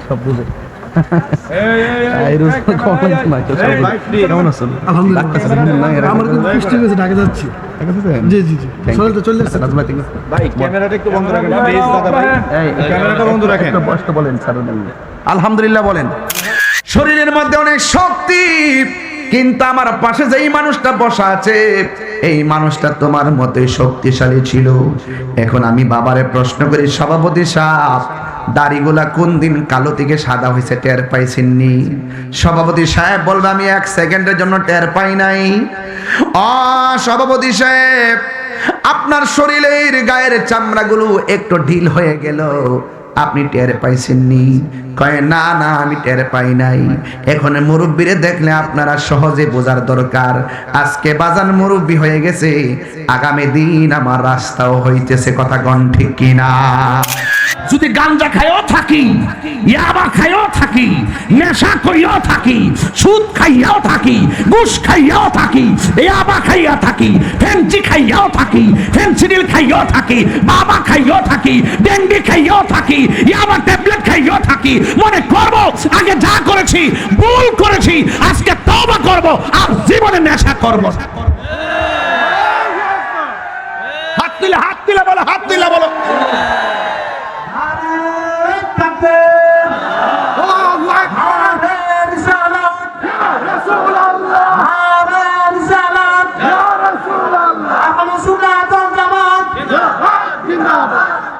সব বুঝে কেমন আছেন? আলহামদুলিল্লাহ বলেন। শরীরের মধ্যে অনেক শক্তি, কিন্তু আমার পাশে যেই মানুষটা বসা আছে এই মানুষটা তোমার মতোই শক্তিশালী ছিল। এখন আমি বাবারে প্রশ্ন করি, সভাপতি সাহেব দাড়িগুলা কোন দিন কালো থেকে সাদা হয়েছে টের পাইছেননি? সভাপতি সাহেব বলবে আমি 1 সেকেন্ডের জন্য টের পাই নাই। সভাপতি সাহেব আপনার শরীরের গায়ের চামড়াগুলো একটু ঢিল হয়ে গেল, আপনি টের পাইছেননি? কয় না না আমি টের পাই নাই। এখন মুরব্বীরে দেখলে আপনারা সহজে বোঝার দরকার, আজকে বাজান মুরব্বী হয়ে গেছে, আগামী দিন আমার রাস্তাও হইতেছে। কথা কোন ঠিক কিনা? যদি গাঞ্জা খাইও থাকি, ইয়াবা খাইও থাকি, নেশা করিও থাকি, সুদ খাইয়াও থাকি, ঘুষ খাইয়াও থাকি, ইয়াবা খাইয়া থাকি, ফেন্সি খাইয়াও থাকি, ফেন্সিডিল খাইয়াও থাকি, বাবা খাইয়াও থাকি, ডেঙ্গি খাইয়াও থাকি, ইয়াবা ট্যাবলেট খাইয়াও থাকি, মনে করব আগে যা করেছি ভুল করেছি, আজকে তওবা করব আর জীবনে নেশা করব। হাত দিলে বলো, হাত দিলে বলো।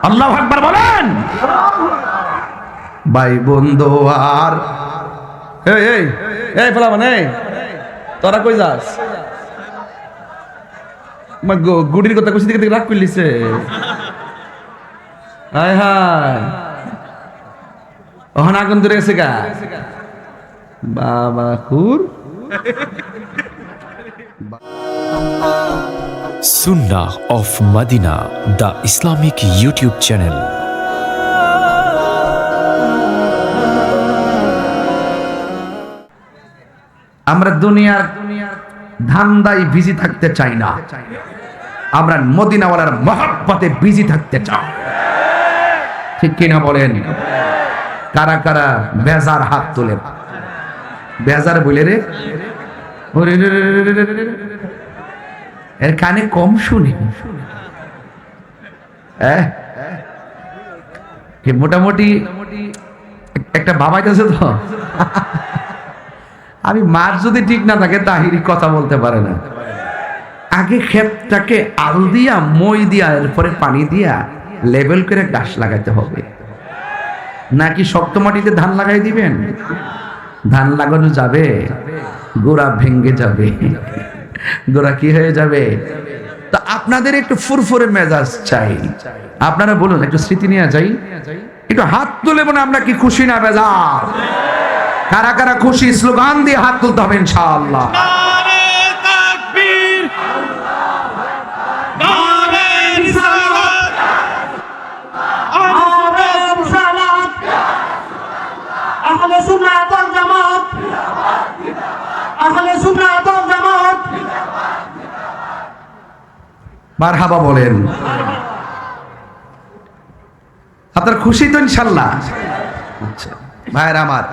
আল্লাহু আকবার বলেন। ভাই বন্ধু আর এই ফলা মানে তোরা কই যাস? গুডির কথা কইছি দিকে রাগ করলিছে। হায় হায় ওখানে আগুন ধরে গেছে গা বাবা খুর। Sunnah of Madina, the Islamic YouTube channel. আমরা দুনিয়ার ধান্দায় বিজি থাকতে চাই না, আমরা মদিনাওয়ালার মহব্বতে বিজি থাকতে চাই। ঠিক কিনা বলেন? কারা কারা বেজার হাত তোলেন? বেজার বলে রে এর কানে কম শুনি। মোটামুটি একটা বাবাইতেছে তো। আমি মার যদি ঠিক না থাকে তাহিরি কথা বলতে পারে না। আগে ক্ষেতটাকে আল দিয়া মই দিয়া এরপরে পানি দিয়া লেবেল করে গাছ লাগাইতে হবে, নাকি শক্ত মাটিতে ধান লাগাই দিবেন? ধান লাগানো যাবে, গোড়া ভেঙ্গে যাবে, গোড়া কি হয়ে যাবে। তা আপনাদের একটু ফুরফুরে মেজাজ চাই। আপনারা বলুন, একটু স্মৃতি নিয়ে যাই, একটু হাত তুলে বলে আমরা কি খুশি না বেজার? কারা কারা খুশি? স্লোগান দিয়ে হাত তুলতে হবে ইনশাআল্লাহ। মারহাবা বলেন। আপনার খুশি তো ইনশাআল্লাহ? আচ্ছা ভাইরা আমার,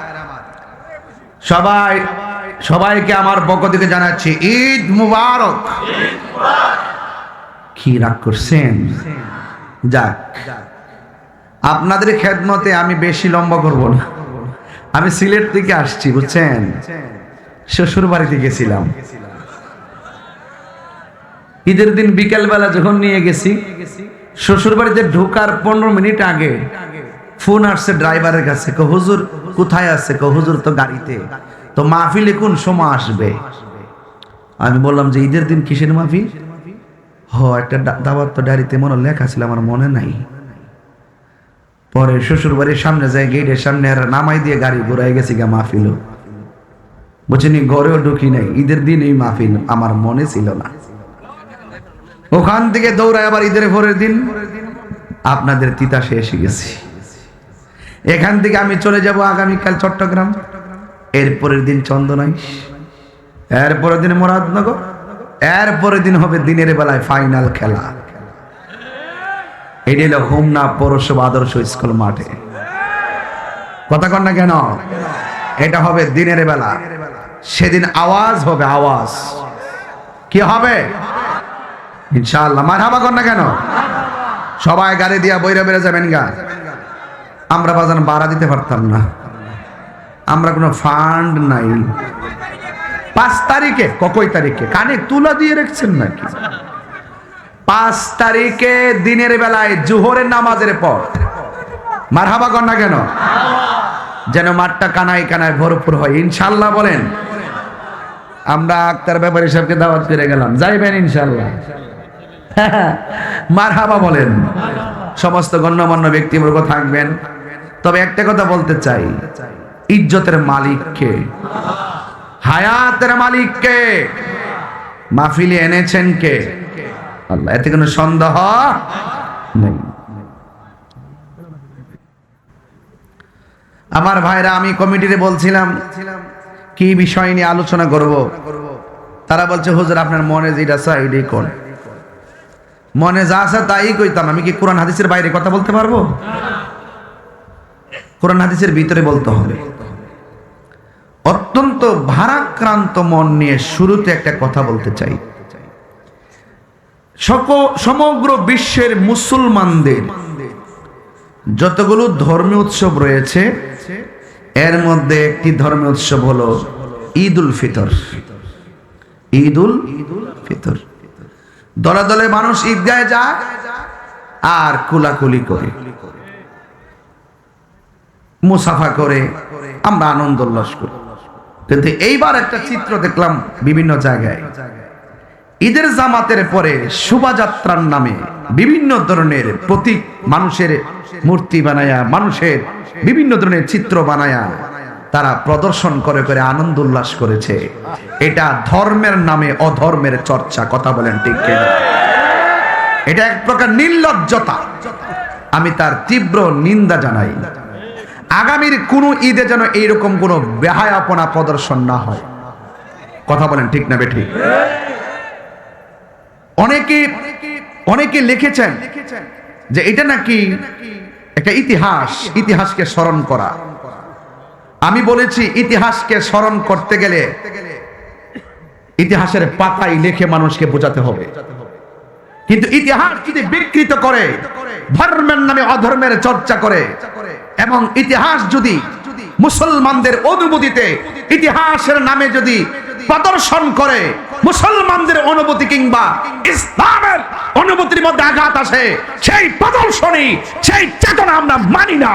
সবাইকে আমার পক্ষ থেকে জানাচ্ছি ঈদ মুবারক। কি রাগ করছেন? যাক, আপনাদের খেদমতে আমি বেশি লম্বা করব না। আমি সিলেট থেকে আসছি, বুঝছেন, শ্বশুর বাড়িতে গেছিলাম। ঈদের দিন বিকেল বেলা যখন নিয়ে গেছি, শ্বশুর বাড়িতে ঢোকার 15 মিনিট আগে ফোন আসছে ড্রাইভারের কাছে, হুজুর কোথায় আছে? হুজুর তো গাড়িতে। তো মাহফিলে কোন সময় আসবে? আমি বললাম যে ঈদের দিন কিসের মাহফিল? একটা দাওয়াত তো ডায়েরিতে মনে লেখা ছিল, আমার মনে নাই। পরে শ্বশুর বাড়ির সামনে যায়, গেটের সামনে নামাই দিয়ে গাড়ি ঘুরাই গেছি গা মাহফিল। বুঝিনি, ঘরেও ঢুকি নাই। ঈদের দিন এই মাহফিল আমার মনে ছিল না। ওখান থেকে দৌড়ায় আবার ঈদের পরের দিন আপনাদের তিতাসে এসে গেছি। এখান থেকে আমি চলে যাব আগামীকাল চট্টগ্রাম, এরপরের দিন চন্দনাইশ, এরপরের দিন মুরাদনগর, এরপরে দিন হবে দিনের বেলায় ফাইনাল খেলা। এটা হলো হোমনা পৌরসভা আদর্শ স্কুল মাঠে। কথা কন না কেন? এটা হবে দিনের বেলা। সেদিন আওয়াজ হবে, আওয়াজ কি হবে? ইনশাআল্লাহ। মারহাবা কন না কেন? সবাই গাড়ি দিয়া বইরা বেড়ে যাবেন গা। আমরা বাজান ভাড়া দিতে পারতাম না, আমরা কোনো ফান্ড নাই। 5 তারিখে, কই তারিখে কানে তুলা দিয়ে রাখছেন নাকি? 5 তারিখে দিনের বেলায় জোহরের নামাজের পর। মারহাবা কন না কেন? যেন মাঠটা কানায় কানায় ভরপুর হয় ইনশাআল্লাহ বলেন। আমরা আক্তার ব্যাপারী সাহেবকে দাওয়াত করে গেলাম, যাইবেন ইনশাআল্লাহ? মারহাবা বলেন। সমস্ত গণ্যমান্য ব্যক্তিবর্গ থাকবেন। তবে একটা কথা বলতে চাই, ইজ্জতের মালিক কে? হায়াতের মালিক কে? মাহফিলে এনেছেন কে? আল্লাহ, এতে কোনো সন্দেহ নেই। আমার ভাইরা, আমি কমিটিতে বলছিলাম কি বিষয় নিয়ে আলোচনা করব। তারা বলছে হুজুর আপনার মনে যেটা চাই এটাই কোন। মনে যা আছে তাই কইতাম। আমি কি কোরআন হাদিসের বাইরে কথা বলতে পারবো? কোরআন হাদিসের ভিতরে বলতে হবে। অত্যন্ত ভারাক্রান্ত মন নিয়ে শুরুতে একটা কথা বলতে চাই। সমগ্র বিশ্বের মুসলমানদের যতগুলো ধর্মীয় উৎসব রয়েছে, এর মধ্যে একটি ধর্মীয় উৎসব হলো ঈদ উল ফিতর। ঈদ উল ফিতর। দলে দলে মানুষ ঈদগাহে যায় আর কুলাকুলি করে, মুসাফা করে, আমরা আনন্দ উল্লাস করি। কিন্তু এইবার একটা চিত্র দেখলাম বিভিন্ন জায়গায়, ঈদের জামাতের পরে শোভাযাত্রার নামে বিভিন্ন ধরনের প্রতীক, মানুষের মূর্তি বানায়া, মানুষের বিভিন্ন ধরনের চিত্র বানায়া তারা প্রদর্শন করে করে আনন্দ উল্লাস করেছে। এটা ধর্মের নামে অধর্মের চর্চা। কথা বলেন ঠিক কিনা? এটা এক প্রকার নির্লজ্জতা। আমি তার তীব্র নিন্দা জানাই। আগামীর কোন ঈদে যেন এইরকম কোন বেহায়াপনা প্রদর্শন না হয়। কথা বলেন ঠিক না বেঠিক? অনেকে লিখেছেন যে এটা নাকি একটা ইতিহাস, ইতিহাসকে স্মরণ করা। আমি বলেছি ইতিহাসকে স্মরণ করতে গেলে ইতিহাসের পাতায় লিখে মানুষকে বোঝাতে হবে। কিন্তু ইতিহাস যদি বিকৃত করে, ধর্মের নামে অধর্মের চর্চা করে, এবং ইতিহাস যদি মুসলমানদের অনুভূতিতে ইতিহাসের নামে যদি প্রদর্শন করে, মুসলমানদের অনুভূতি কিংবা ইসলামের অনুভূতির মধ্যে আঘাত আসে, সেই প্রদর্শনী, সেই চেতনা আমরা মানি না।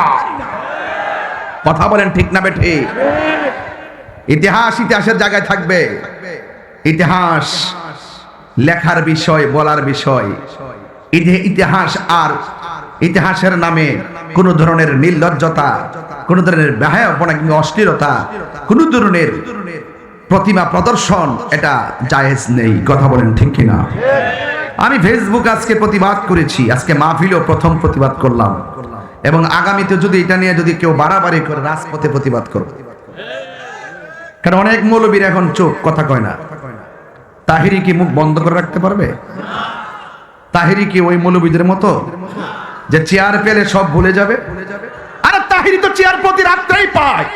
কথা বলেন ঠিক না বেঠি? ইতিহাস ইতিহাসের জায়গায় থাকবে। ইতিহাস লেখার বিষয়, বলার বিষয়। ইতিহাস আর ইতিহাসের নামে কোন ধরনের নির্লজ্জতা, কোন ধরনের বেহায়াপনা কিংবা অশ্লীলতা, কোন ধরনের প্রতিমা প্রদর্শন, এটা জায়েজ নেই। কথা বলেন ঠিক কিনা? আমি ফেসবুক আজকে প্রতিবাদ করেছি, আজকে মাহফিলেও প্রথম প্রতিবাদ করলাম, এবং আগামীতে যদি এটা নিয়ে যদি কেউ বাড়াবাড়ি করে রাজপথে প্রতিবাদ করবে। কারণ অনেক মৌলবীর এখন চোখ, কথা কয় না। তাহিরি কি মুখ বন্ধ করে রাখতে পারবে? তাহিরি কি ওই মৌলবীদের মতো যে চেয়ার পেলে সব ভুলে যাবে? আরে তাহিরি তো চেয়ার প্রতি রাত্রেই পায়।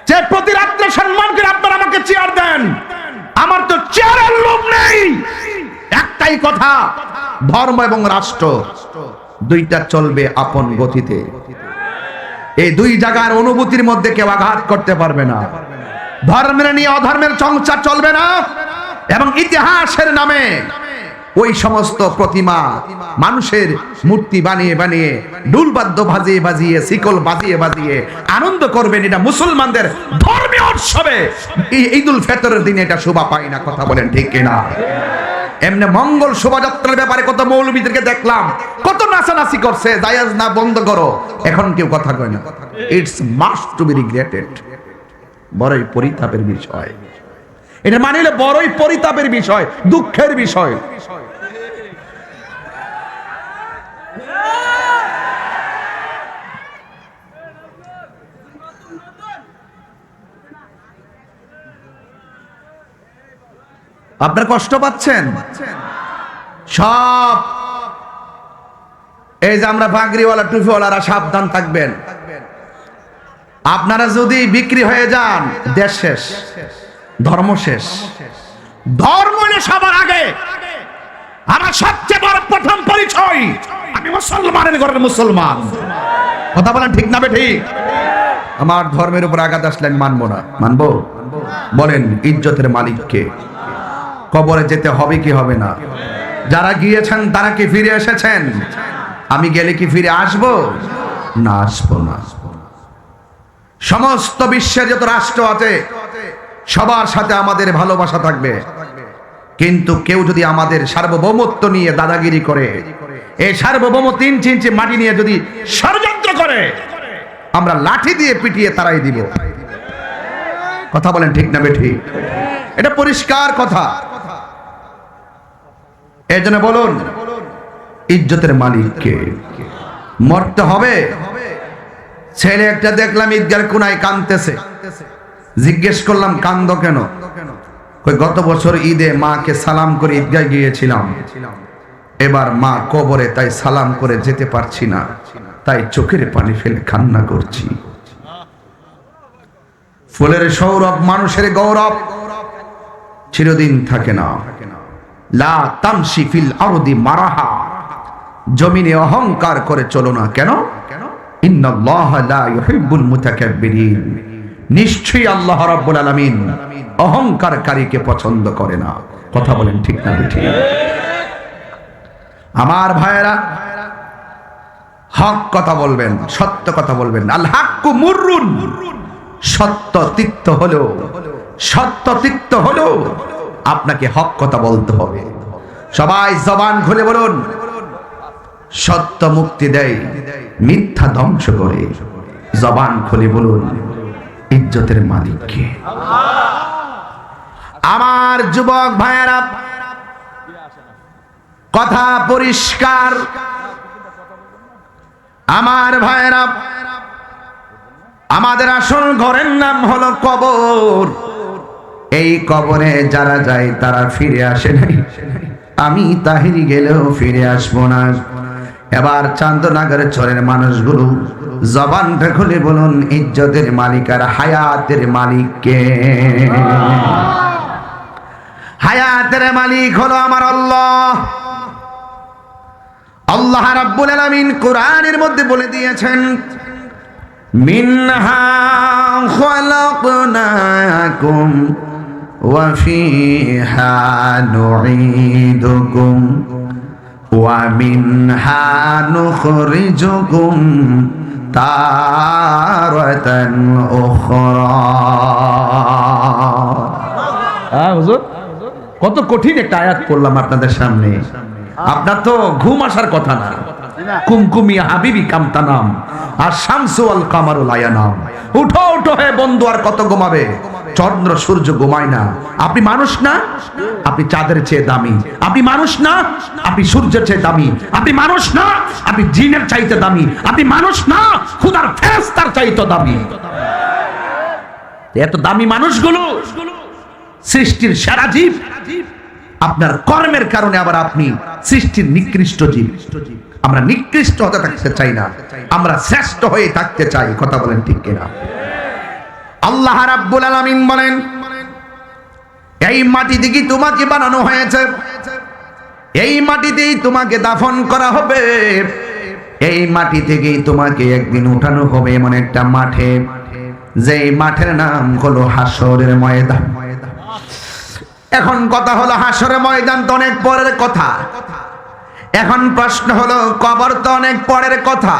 যে প্রতি রাত্রে সম্মান করে আপনারা আমাকে চেয়ার দেন, আমার তো চেয়ারের লোভ নেই। একটাই কথা, ধর্ম এবং রাষ্ট্র দুইটা চলবে আপন গতিতে। এই দুই জায়গার অনুভূতির মধ্যে কেউ আঘাত করতে পারবে না। ধর্মের নিয়ে অধর্মের চর্চা চলবে না, এবং ইতিহাসের নামে ওই সমস্ত প্রতিমা, মানুষের মূর্তি বানিয়ে বানিয়ে, ডুলবাদ্য বাজিয়ে বাজিয়ে, শিকল বাজিয়ে বাজিয়ে আনন্দ করবেন, এটা মুসলমানদের ধর্মীয় উৎসবে ঈদ উল ফিতরের দিনে এটা শোভা পায় না। কথা বলেন ঠিক কিনা? এমনি মঙ্গল শোভাযাত্রার ব্যাপারে কত মৌলবীদেরকে দেখলাম, কত নাচানাচি করছে, জায়েজ না, বন্ধ করো, এখন কেউ কথা কয় না। It's must to be regretted. বড়ই পরিতাপের বিষয়। এটা মানিলে বড়ই পরিতাপের বিষয়, দুঃখের বিষয়। আপনার কষ্ট পাচ্ছেন? সব এই যে আমরা পাগড়িওয়ালা টুপিওয়ালারা সাবধান থাকবেন। আপনারা যদি বিক্রি হয়ে যান, দেশ শেষ, ধর্ম শেষ। ধর্ম হলো সবার আগে। আমার সবচেয়ে বড় প্রথম পরিচয়, আমি মুসলমানের ঘরের মুসলমান। কথা বলেন ঠিক না ঠিক? আমার ধর্মের উপর আঘাত আসলে আমি মানবো না। মানবো? বলেন ইজ্জতের মালিককে। কবরে যেতে হবে কি হবে না? যারা গিয়েছেন তারা কি ফিরে এসেছেন? আমি গেলে কি ফিরে আসবো? না, আসবো না। সমস্ত বিশ্বের যত রাষ্ট্র আছে সবার সাথে আমাদের ভালোবাসা থাকবে, কিন্তু কেউ যদি আমাদের সার্বভৌমত্ব নিয়ে দাদাগিরি করে, এই সার্বভৌমত্ব 3 ইঞ্চি মাটি নিয়ে যদি ষড়যন্ত্র করে, আমরা লাঠি দিয়ে পিটিয়ে তারাই দিব। কথা বলেন ঠিক না বেঠিক? এটা পরিষ্কার কথা। এই জন্য বলুন ইজ্জতের মালিককে। মরতে হবে। ছেলে একটা দেখলাম ঈদগার কোনায় কাঁদতেছে, জিজ্ঞেস করলাম কান্দো কেন? কই গত বছর ঈদে মাকে সালাম করে ঈদগায় গিয়েছিলাম, এবার মা কবরে, তাই সালাম করে যেতে পারছি না, তাই চোখের পানি ফেলে কান্না করছি। ফুলের সৌরভ, মানুষের গৌরব চিরদিন থাকে না। লা তামশি ফিল আরদি মারাহা, জমিনে অহংকার করে চলো না। কেন? ইন্নাল্লাহা লা ইউহিব্বুল মুতাকাব্বিরিন, নিশ্চয়ই আল্লাহ রাব্বুল আলামিন অহংকারকারীকে পছন্দ করে না। কথা বলেন ঠিক না ঠিক? আমার ভাইয়েরা, হক কথা বলবেন, সত্য কথা বলবেন। আল হাক্কু মুররুন, সত্য তিক্ত হলো, সত্য তিক্ত হলো, আপনাকে হক কথা বলতে হবে। সবাই জবান খুলে বলুন, সত্য মুক্তি দেয়, মিথ্যা ধ্বংস করে। জবান খুলে বলুন ইজ্জতের মালিক কে? আমার যুবক ভাইয়েরা, কথা পরিষ্কার। আমার ভাইয়েরা, আমাদের আসল ঘরের নাম হলো কবর। এই কবরে যারা যায় তারা ফিরে আসে নাই। আমি তাহিরি গেলেও ফিরে আসবো না। এবার চান্দনাগরের চরের মানুষগুলো জবানটা খুলে বলুন ইজ্জতের মালিক আর হায়াতের মালিক কে? হায়াতের মালিক হলো আমার আল্লাহ। আল্লাহ রাব্বুল আলামিন কোরআনের মধ্যে বলে দিয়েছেন, মিনহা খালাকনাকুম ওয়া ফিহা নুঈদুকুম ওয়া মিনহা নুখরিজুকুম তারাতান উখরা। হুজুর, কত কঠিন একটা আয়াত পড়লাম আপনাদের সামনে। আপনার তো ঘুম আসার কথা না। কুমকুমি হাবিবি কামতানাম আর শামসু আল কামারুল আয়ানাম। উঠো উঠো হে বন্ধু, আর কত ঘুমাবে? চন্দ্র সূর্য ঘুমায় না। আপনি মানুষ না? আপনি চাঁদের চেয়ে দামি। আপনি মানুষ না? আপনি সূর্যের চেয়ে দামি। আপনি মানুষ না? আপনি জিনের চাইতে দামি। আপনি মানুষ না? খোদার ফেরেশতার চাইতে দামি। এত দামি মানুষগুলো সৃষ্টির সেরা জীব, আপনার কর্মের কারণে আবার আপনি সৃষ্টির নিকৃষ্ট জীব। আমরা নিকৃষ্ট হতে থাকতে চাই না, আমরা শ্রেষ্ঠ হয়ে থাকতে চাই। কথা বলেন ঠিক কিনা? আল্লাহ রাব্বুল আলামিন বলেন, এই মাটি থেকে তোমাকে বানানো হয়েছে, এই মাটিতেই তোমাকে দাফন করা হবে, এই মাটি থেকেই তোমাকে একদিন উঠানো হবে এমন একটা মাঠে, যে মাঠের নাম হলো হাসরের ময়দান। এখন কথা হলো হাসরের ময়দান তো অনেক পরের কথা। এখন প্রশ্ন হলো কবর তো অনেক পরের কথা।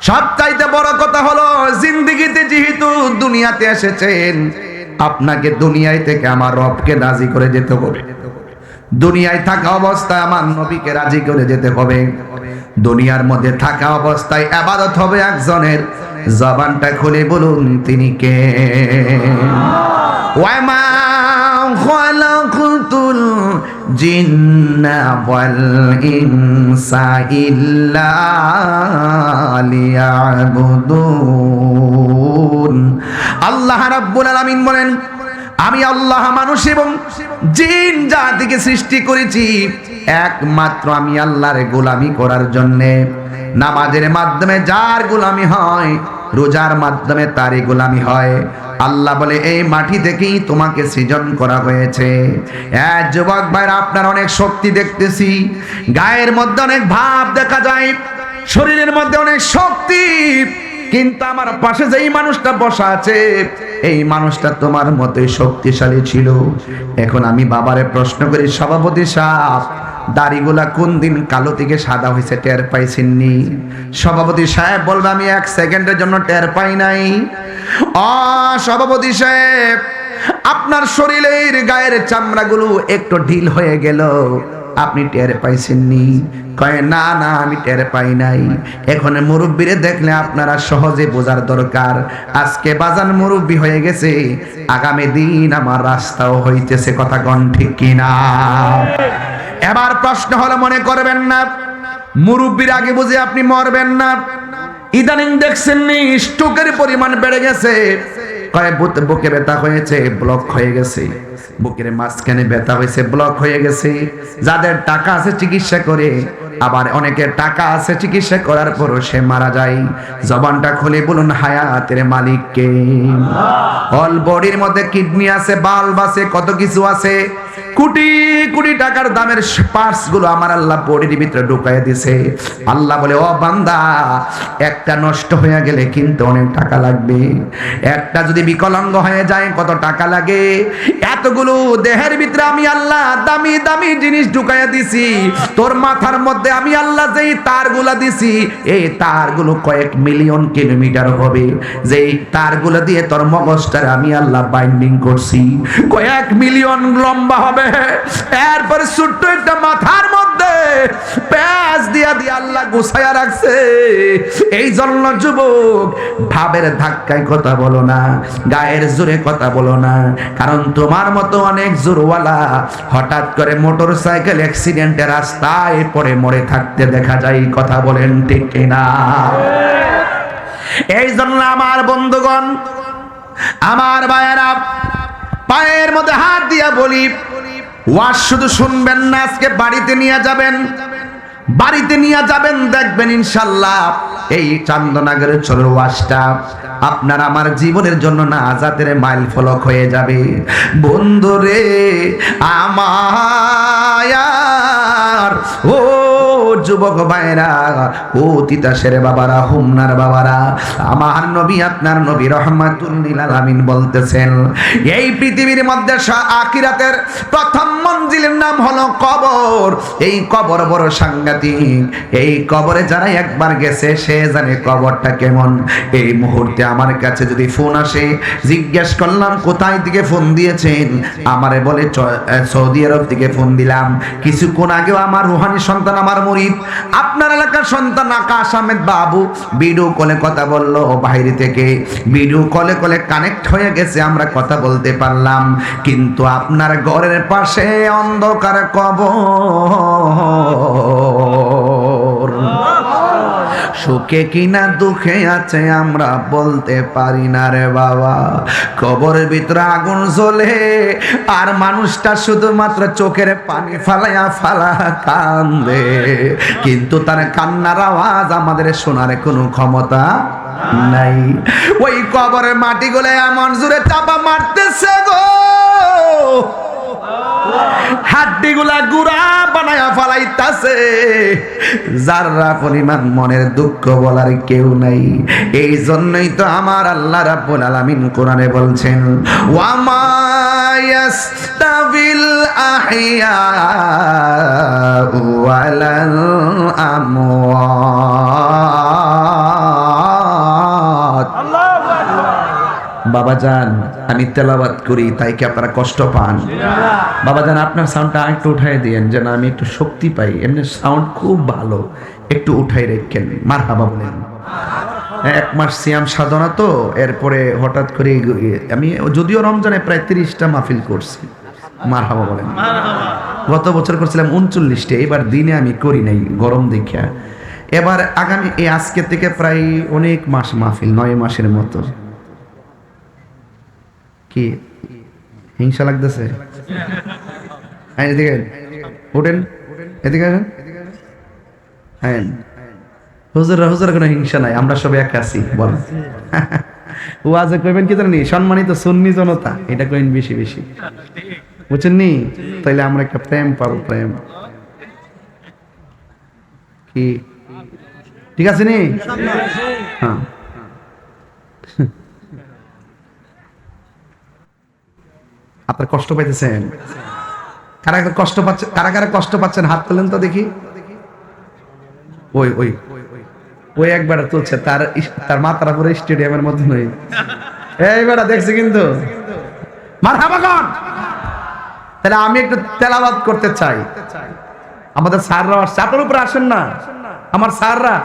সবচাইতে বড় কথা হলো জিন্দেগিতে যেহেতু দুনিয়াতে এসেছেন, আপনাকে দুনিয়ায় থেকে আমার রবকে রাজি করে যেতে হবে। দুনিয়ায় থাকা অবস্থায় আমার নবীকে রাজি করে যেতে হবে। দুনিয়ার মধ্যে থাকা অবস্থায় ইবাদত হবে একজনের। জবানটা খুলে বলুন তিনি কে? ওয়ামা খালাকতুল জিন্না ওয়াল ইনসা ইল্লা লিয়াবুদুন। আল্লাহ রাব্বুল আলামিন বলেন, আমি আল্লাহ মানুষ এবং জিন জাতিকে সৃষ্টি করেছি একমাত্র আমি আল্লাহর গোলামি করার জন্যে। নামাজের মাধ্যমে যার গোলামি হয়, রোজার মাধ্যমে তারই গোলামি হয়। আল্লাহ বলে এই মাটি থেকেই তোমাকে সৃজন করা হয়েছে। যুবক ভাইরা, আপনার অনেক শক্তি দেখতেছি, গায়ের মধ্যে অনেক ভাব দেখা যায়, শরীরের মধ্যে অনেক শক্তি, কিন্তু আমার পাশে যেই মানুষটা বসা আছে এই মানুষটা তোমার মতোই শক্তিশালী ছিল। এখন আমি বাবারে প্রশ্ন করি, সভাপতি সাহেব, দাড়িগুলা কোন দিন কালো থেকে সাদা হয়েছে টের পাইছেননি? সভাপতি সাহেব বলবে আমি 1 সেকেন্ডের জন্য টের পাই নাই। সভাপতি সাহেব, আপনার শরীরের গায়ের চামড়াগুলো একটু ঢিল হয়ে গেল, আপনি টের পাইছেননি? কয় না না, আমি টের পাই নাই। এখন মুরব্বীরে দেখলে আপনারা সহজে বোঝার দরকার, আজকে বাজান মুরব্বী হয়ে গেছে, আগামী দিন আমার রাস্তাও হইতেছে। কথা কোন ঠিক কিনা? এবার প্রশ্ন হলো, মনে করবেন না মুরব্বীর আগে বুঝে আপনি মরবেন না। ইদানিং দেখছেন নি স্ট্রোকের পরিমাণ বেড়ে গেছে। কয় বুকে ব্যথা হয়েছে, ব্লক হয়ে গেছে, বুকের মাঝখানে ব্যথা হয়েছে, ব্লক হয়ে গেছে। যাদের টাকা আছে চিকিৎসা করে, আবার অনেকের টাকা আছে চিকিৎসা করার পরও সে মারা যায়। জবানটা খুলে বলুন হায়াতের মালিক কে? অল বডির মধ্যে কিডনি আছে, বাল্ব আছে, কত কিছু আছে, কোটি কোটি টাকার দামের পার্টস গুলো আমার আল্লাহ বডির ভিতরে ঢুকাইয়া দিছে। আল্লাহ বলে, ও বান্দা, একটা নষ্ট হয়ে গেলে কিন্তু অনেক টাকা লাগবে, একটা যদি বিকলাঙ্গ হয়ে যায় কত টাকা লাগে। এতগুলো দেহের ভিতরে আমি আল্লাহ দামি দামি জিনিস ঢুকাইয়া দিছি, তোর মাথার মধ্যে আমি আল্লাহ যেই তারগুলা দিছি, এই তারগুলো কয়েক মিলিয়ন কিলোমিটার হবে। যেই তারগুলো দিয়ে তোর মগজটারে আমি আল্লাহ বাইন্ডিং করছি, কয়েক মিলিয়ন লম্বা হবে। এরপরে ছোট্ট একটা মাথার মধ্যে প্যাঁচ দিয়া দিয়ে আল্লাহ গুছাইয়া রাখছে। এই জন্য যুবক, ভাবের ধাক্কায় কথা বলো না, গায়ের জোরে কথা বলো না, কারণ তোমার মতো অনেক জোরওয়ালা হঠাৎ করে মোটর সাইকেল অ্যাক্সিডেন্টে রাস্তায় পড়ে মরে থাকতে দেখা যায়। কথা বলেন ঠিক কিনা? এই জন্য আমার বন্ধুগণ, আমার ভাইয়েরা, পায়ের মধ্যে হাত দিয়া বলি, ওয়াজ শুধু শুনবেন না, আজকে বাড়িতে নিয়ে যাবেন, বাড়িতে নিয়ে যাবেন, দেখবেন ইনশাআল্লাহ এই চান্দনাগরের চলের ওয়াজটা আপনার আমার জীবনের জন্য না আজাদের মাইল ফলক হয়ে যাবে। বন্ধুরে আমার, ও যুবক ভাইরা, ও তিতাসের বাবারা, হুমনার বাবারা, আমার নবী আপনার নবী রাহমাতুল লিল আলামিন বলতেছেন, এই পৃথিবীর মধ্যে আখিরাতের প্রথম মঞ্জিলের নাম হলো কবর। এই কবর বড় সাংঘাতিক, এই কবরে যারা একবার গেছে সে জানে কবরটা কেমন। এই মুহূর্তে আমার কাছে যদি ফোন আসে, জিজ্ঞেস করলাম কোথায় থেকে ফোন দিয়েছেন, আমারে বলে সৌদি আরব থেকে ফোন দিলাম। কিছুক্ষণ আগেও আমার রুহানি সন্তান, আমার মুরিদ, আপনার এলাকার সন্তান আকাশ আহমেদ বাবু ভিডিও কলে কথা বললো বাইরে থেকে, ভিডিও কলে কলে কানেক্ট হয়ে গেছে, আমরা কথা বলতে পারলাম। কিন্তু আপনার ঘরের পাশে অন্ধকার কবর, সুখে কিনা দুঃখে আছে আমরা বলতে পারি না রে বাবা। কবরের ভিতরে আগুন জ্বলে আর মানুষটা শুধুমাত্র চোখের পানি ফালাইয়া ফালা কান্দে, কিন্তু তার কান্নার আওয়াজ আমাদের শোনার কোনো ক্ষমতা নাই। ওই কবরের মাটিগুলো এমন জোরে চাপা মারতেছে গো, হাড্ডিগুলা গুড়া বানায়া ফালাইতাছে, যারা পরিমাণ মনের দুঃখ বলার কেউ নাই। এই জন্যই তো আমার আল্লাহ রাব্বুল আলামিন কোরআনে বলছেন, ওয়া মা ইয়াস্তাবিল আহইয়া ওয়ালাল আমওয়াত। বাবাজান, আমি তেলাওয়াত করি তাই কি আপনারা কষ্ট পান? বাবাজান, আপনার সাউন্ডটা একটু উঠাই দিয়েন যেন আমি একটু শক্তি পাই। এমনি সাউন্ড খুব ভালো, একটু উঠাই রেখেন। মারহাবা বলেন। 1 মাস সিয়াম সাধনা তো, এরপরে হঠাৎ করে আমি যদিও রমজানে প্রায় 30টা মাহফিল করছি। মারহাবা বলেন। গত বছর করছিলাম 39টে, এবার দিনে আমি করি নাই গরম দেখা। এবার আগামী এই আজকে থেকে প্রায় অনেক মাস মাহফিল, 9 মাসের মতো। কি হিংসা লাগতেছে? হ্যাঁ, এদিকে উঠেন, এদিকে আসেন। হ্যাঁ, হুজুর কোনো হিংসা নাই, আমরা সবাই এক আছি। বল ওয়াজে কইবেন কি জানি, সম্মানিত সুন্নি জনতা, এটা কইন বেশি বেশি, বুঝছেন নি? তাইলে আমরা একটা প্রেম পাবো, প্রেম। কি ঠিক আছে নি? হ্যাঁ, আপনার কষ্ট পাইতেছেন? কারা কারা কষ্ট পাচ্ছে, কারা কারা কষ্ট পাচ্ছেন হাত তোলেন তো দেখি। ওই ওই ওই একবার তুলছে, তার মাথার পুরো স্টেডিয়ামের মধ্যে নই। এই বেটা দেখছি কিন্তু, মারহাবা কর। তাহলে আমি একটু তেলাওয়াত করতে চাই। আমাদের স্যাররা আসছে, আপনার উপরে আসেন না আমার স্যাররা?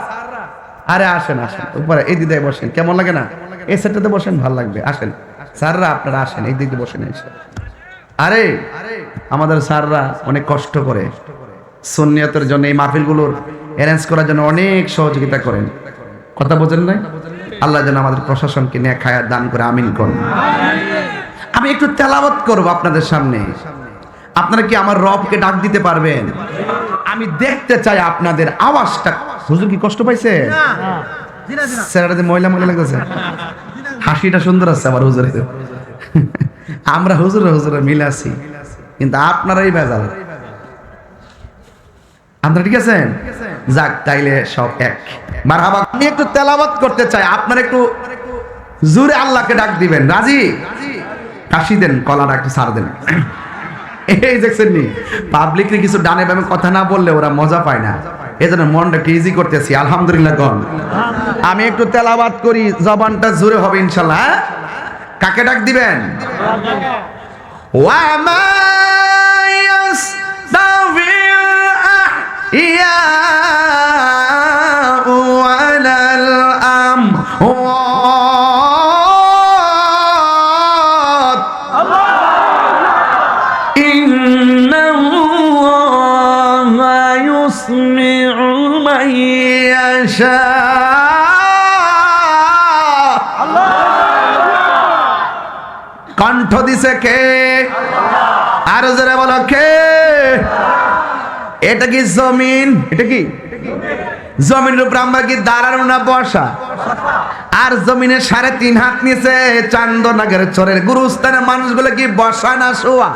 আরে আসেন আসেন উপরে, এই দিকে বসেন, কেমন লাগে না? এই সেটটাতে বসেন, ভালো লাগবে। আসেন স্যাররা, আপনারা আসেন, এই দিকে বসেন এসে। আরে আমাদের স্যাররা অনেক কষ্ট করে সুন্নিয়তের জন্য, এই মাহফিলগুলোর অ্যারেঞ্জ করার জন্য অনেক সহযোগিতা করেন। কথা বোঝেন নাই? আল্লাহ যেন আমাদের প্রশাসনকে নেক হায়াত দান করে, আমিন করুন। আমি একটু তেলাওয়াত করব আপনাদের সামনে। আপনারা কি আমার রবকে ডাক দিতে পারবেন? আমি দেখতে চাই আপনাদের আওয়াজটা। হুজুর কি কষ্ট পাইছে? স্যারটা ময়লা ময়লা লাগতেছে, হাসিটা সুন্দর আছে আবার হুজুরের। আমরা হুজুরে মিলে আছি, কিন্তু আপনারাই ভেজাল। আপনারা ঠিক আছেন? যাক, তাইলে সব এক। মারহাবা। আমি একটু তেলাওয়াত করতে চাই, আপনারা একটু জোরে আল্লাহকে ডাক দিবেন। রাজি? কাশি দেন, কলাটা একটু ছাড় দেন। এই দেখছেন নি, পাবলিকলি কিছু ডানে বামে কথা না বললে ওরা মজা পায় না, এজন্য মনটা একটু ইজি করতেছি। আলহামদুলিল্লাহ গণ। আমি একটু তেলাওয়াত করি, জবানটা জোরে হবে ইনশাআল্লাহ। কাকে ডাক দিবেন? ওয়া মা ইয়াস্তাবিল আহইয়া ওয়ালাল আমওয়াত ইন্নাল্লাহা ইউসমিউ মান ইয়াশা। কণ্ঠ দিছে কে? আর যারা বলো কে? এটা কি জমিন? এটা কি জমিনের উপর আমরা কি দাঁড়ানো না বসা? আর জমিনের 3.5 হাত নিচে চান্দনাগের চরের গুরুস্থানের মানুষগুলো কি বসা না শোয়া?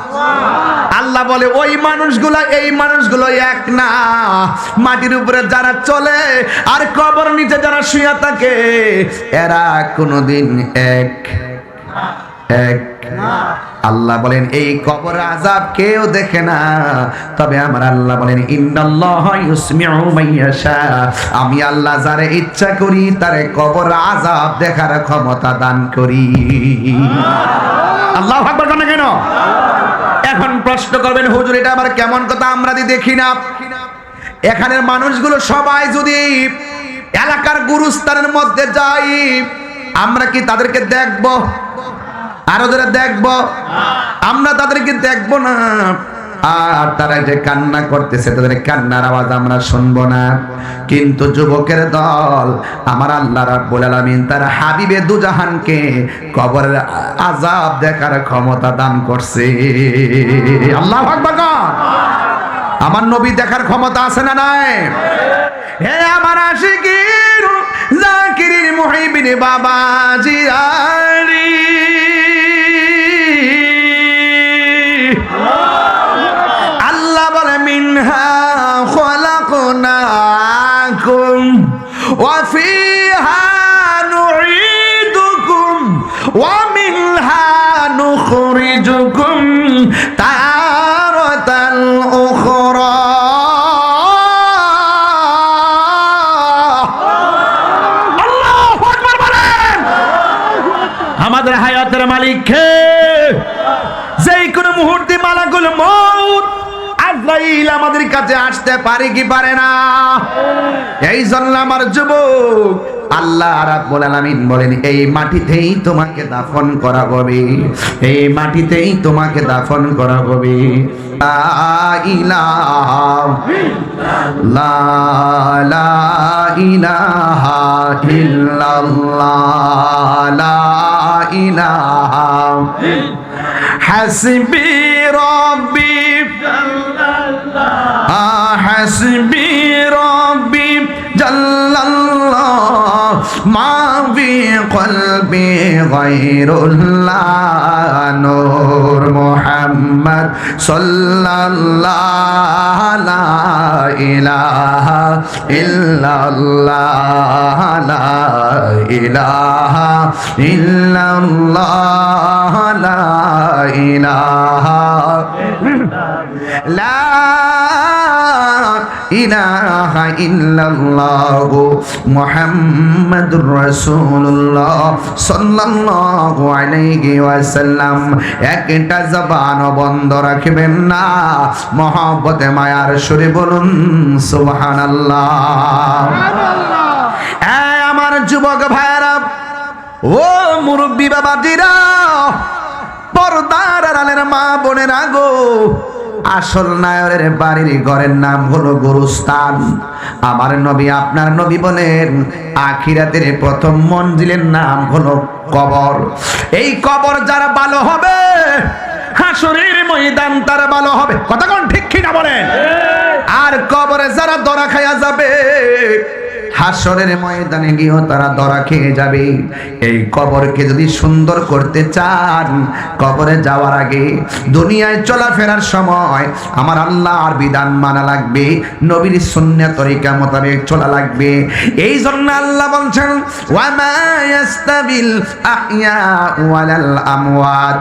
আল্লাহ বলে ওই মানুষগুলো এই মানুষগুলো এক না। মাটির উপরে যারা চলে আর কবর নিচে যারা শুয়ে থাকে, এরা কোনোদিন এক এক। আল্লাহ বলেন এই কবর আযাব কেউ দেখে না, তবে আমার আল্লাহ বলেন ইন্নাল্লাহা ইউসমিউ মান ইয়াশা। আমি আল্লাহ যারে ইচ্ছা করি তারে কবর আযাব দেখার ক্ষমতা দান করি। আল্লাহু আকবার জানেন কেন? এখন প্রশ্ন করবেন হুজুর এটা আবার কেমন কথা, আমরা দেখি না। এখানের মানুষগুলো সবাই যদি এলাকার গুরুস্থানের মধ্যে যাই, আমরা কি তাদেরকে দেখব? আরো যারা দেখবো, আমরা তাদেরকে দেখবো না। আর তারা যে কান্না করতেছে, তাদের কান্নার আওয়াজ আমরা শুনবো না। কিন্তু যুবকের দল আমার আল্লাহ রাব্বুল আলামিন তার হাবিবে দুজাহানকে কবরের আযাব দেখার ক্ষমতা দান করছে। আল্লাহু আকবার। আমার নবী দেখার ক্ষমতা আছে না নাই? হে আমার আশিকিন জাকিরিন মুহিবিন বাবা জিয়ারি, আল্লাহ বলে মিনহা খলাকনাকুম ওয়া ফিহা নুঈদুকুম ওয়া মিনহা নুখরিজুকুম তারাতাল উখরা। আল্লাহু আকবার বলেন। আমাদের হায়াতের মালিক কে? যেই কোনো মুহূর্তে মালাকুল মউত আজরাইল আমাদের কাছে আসতে পারে কি পারে না? এই জন্য আমার যুবক আল্লাহ রাব্বুল আলামিন বলেন এই মাটিতেই তোমাকে দাফন করা হবে, এই মাটিতেই তোমাকে দাফন করা হবে। লা ইলাহা লা ইলাহা ইল্লাল্লাহ, লা ইলাহা হাসবি রব্বি হাসবি রব্বি জাল্লাল্লাহ মা ফি কলবি গায়রুল্লাহ নূর মুহাম্মদ সাল্লাল্লাহু লা ইলাহা ইল্লাল্লাহ লা ইলাহা ইল্লাল্লাহ লা ইলাহা লা ইলাহা ইল্লাল্লাহ মুহাম্মাদুর রাসূলুল্লাহ সাল্লাল্লাহু আলাইহি ওয়াসাল্লাম। একটা জবান বন্ধ রাখবেন না, মহব্বতে মায়ার সুরে বলুন সুবহানাল্লাহ। আমার যুবক ভাইরা, ও মুরব্বী বাবাজিরা, পর্দার আড়ালের মা বোনেরা গো, আসল নায়রের বাড়ির ঘরের নাম হলো গুরুস্থান। আমার নবী, আপনার নবী বলেন আখিরাতের প্রথম মঞ্জিলের নাম হলো কবর। এই কবর যারা ভালো হবে, হাসরের ময়দান তারা ভালো হবে। কথা কোন ঠিক কিনা বলেন? আর কবরে যারা ধরা খায়া যাবে, হাসরের ময়দানে গিয়েও তারা ধরা খেয়ে যাবে। এই কবরকে যদি সুন্দর করতে চান, কবরে যাওয়ার আগে দুনিয়ায় চলাফেরার সময় আমার আল্লাহর বিধান মানা লাগবে, নবীর সুন্নাত তরিকা মোতাবেক চলা লাগবে। এই জন্য আল্লাহ বলছেন ওয়া মা ইয়াস্তাবিল আহইয়া ওয়ালাল আমওয়াত,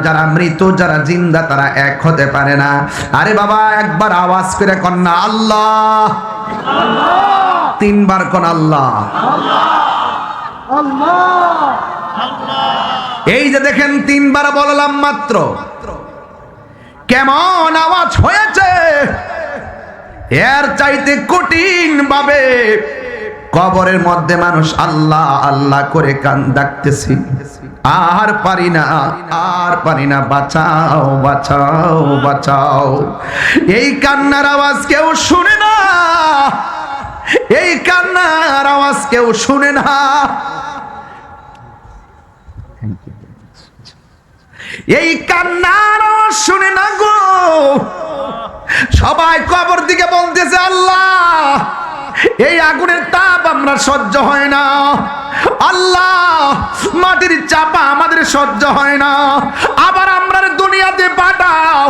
যারা মৃত যারা জিন্দা তারা এক হতে পারে না। আরে বাবা, একবার আওয়াজ করে কন্যা আল্লাহ, তিনবার কোন আল্লাহ। এই যে দেখেন তিনবার বললাম মাত্র, কেমন আওয়াজ হয়েছে। এর চাইতে কঠিন ভাবে কবরের মধ্যে মানুষ আল্লাহ আল্লাহ করে কান ডাকতেছি, আর পারি না, আর পারি না, বাঁচাও বাঁচাও বাঁচাও। এই কান্নার আওয়াজ কেউ শুনে না, এই কান্নার আওয়াজ কেউ শুনে না। এই কান্নার আওয়াজ শুনে না গো। সবাই কবর দিকে বলতেছে আল্লাহ, এই আগুনের তাপ আমরা সহ্য হয় না, আল্লাহ মাটির চাপা আমাদের সহ্য হয় না। আবার আমরা দুনিয়াতে পাঠাও,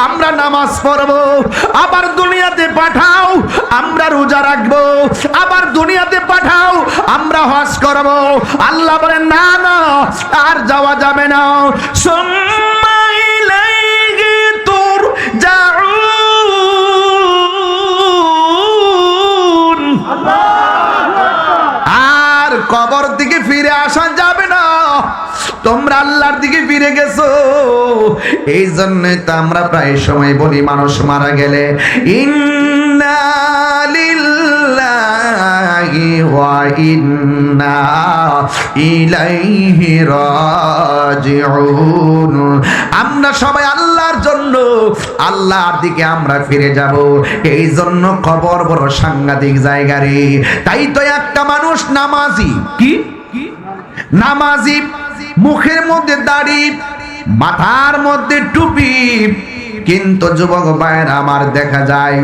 আমরা নামাজ পড়বো। আবার দুনিয়াতে পাঠাও, আমরা রোজা রাখবো। আবার দুনিয়াতে পাঠাও, আমরা হজ করবো। আল্লাহ বলেন না না, আর যাওয়া যাবে না। সুম্মা ইলাইহি তুরজাউন, আর কবর দিকে ফিরে আসা যাবে না। তোমরা আল্লাহর দিকে ফিরে গেছো। এই জন্যই তো আমরা প্রায় সময় বলি, মানুষ মারা গেলে ইন্না লিল্লাহি ওয়া ইন্না ইলাইহি রাজিউন। আমরা সবাই আল্লাহর জন্য, আল্লাহর দিকে আমরা ফিরে যাব। এই জন্য কবর বড় সাংঘাতিক জায়গা রে। তাই তো একটা মানুষ নামাজি, কি নামাজি, মুখের মধ্যে দাড়ি, মাথার মধ্যে টুপি, কিন্তু যুবক ভাইয়েরা আমার দেখা যায়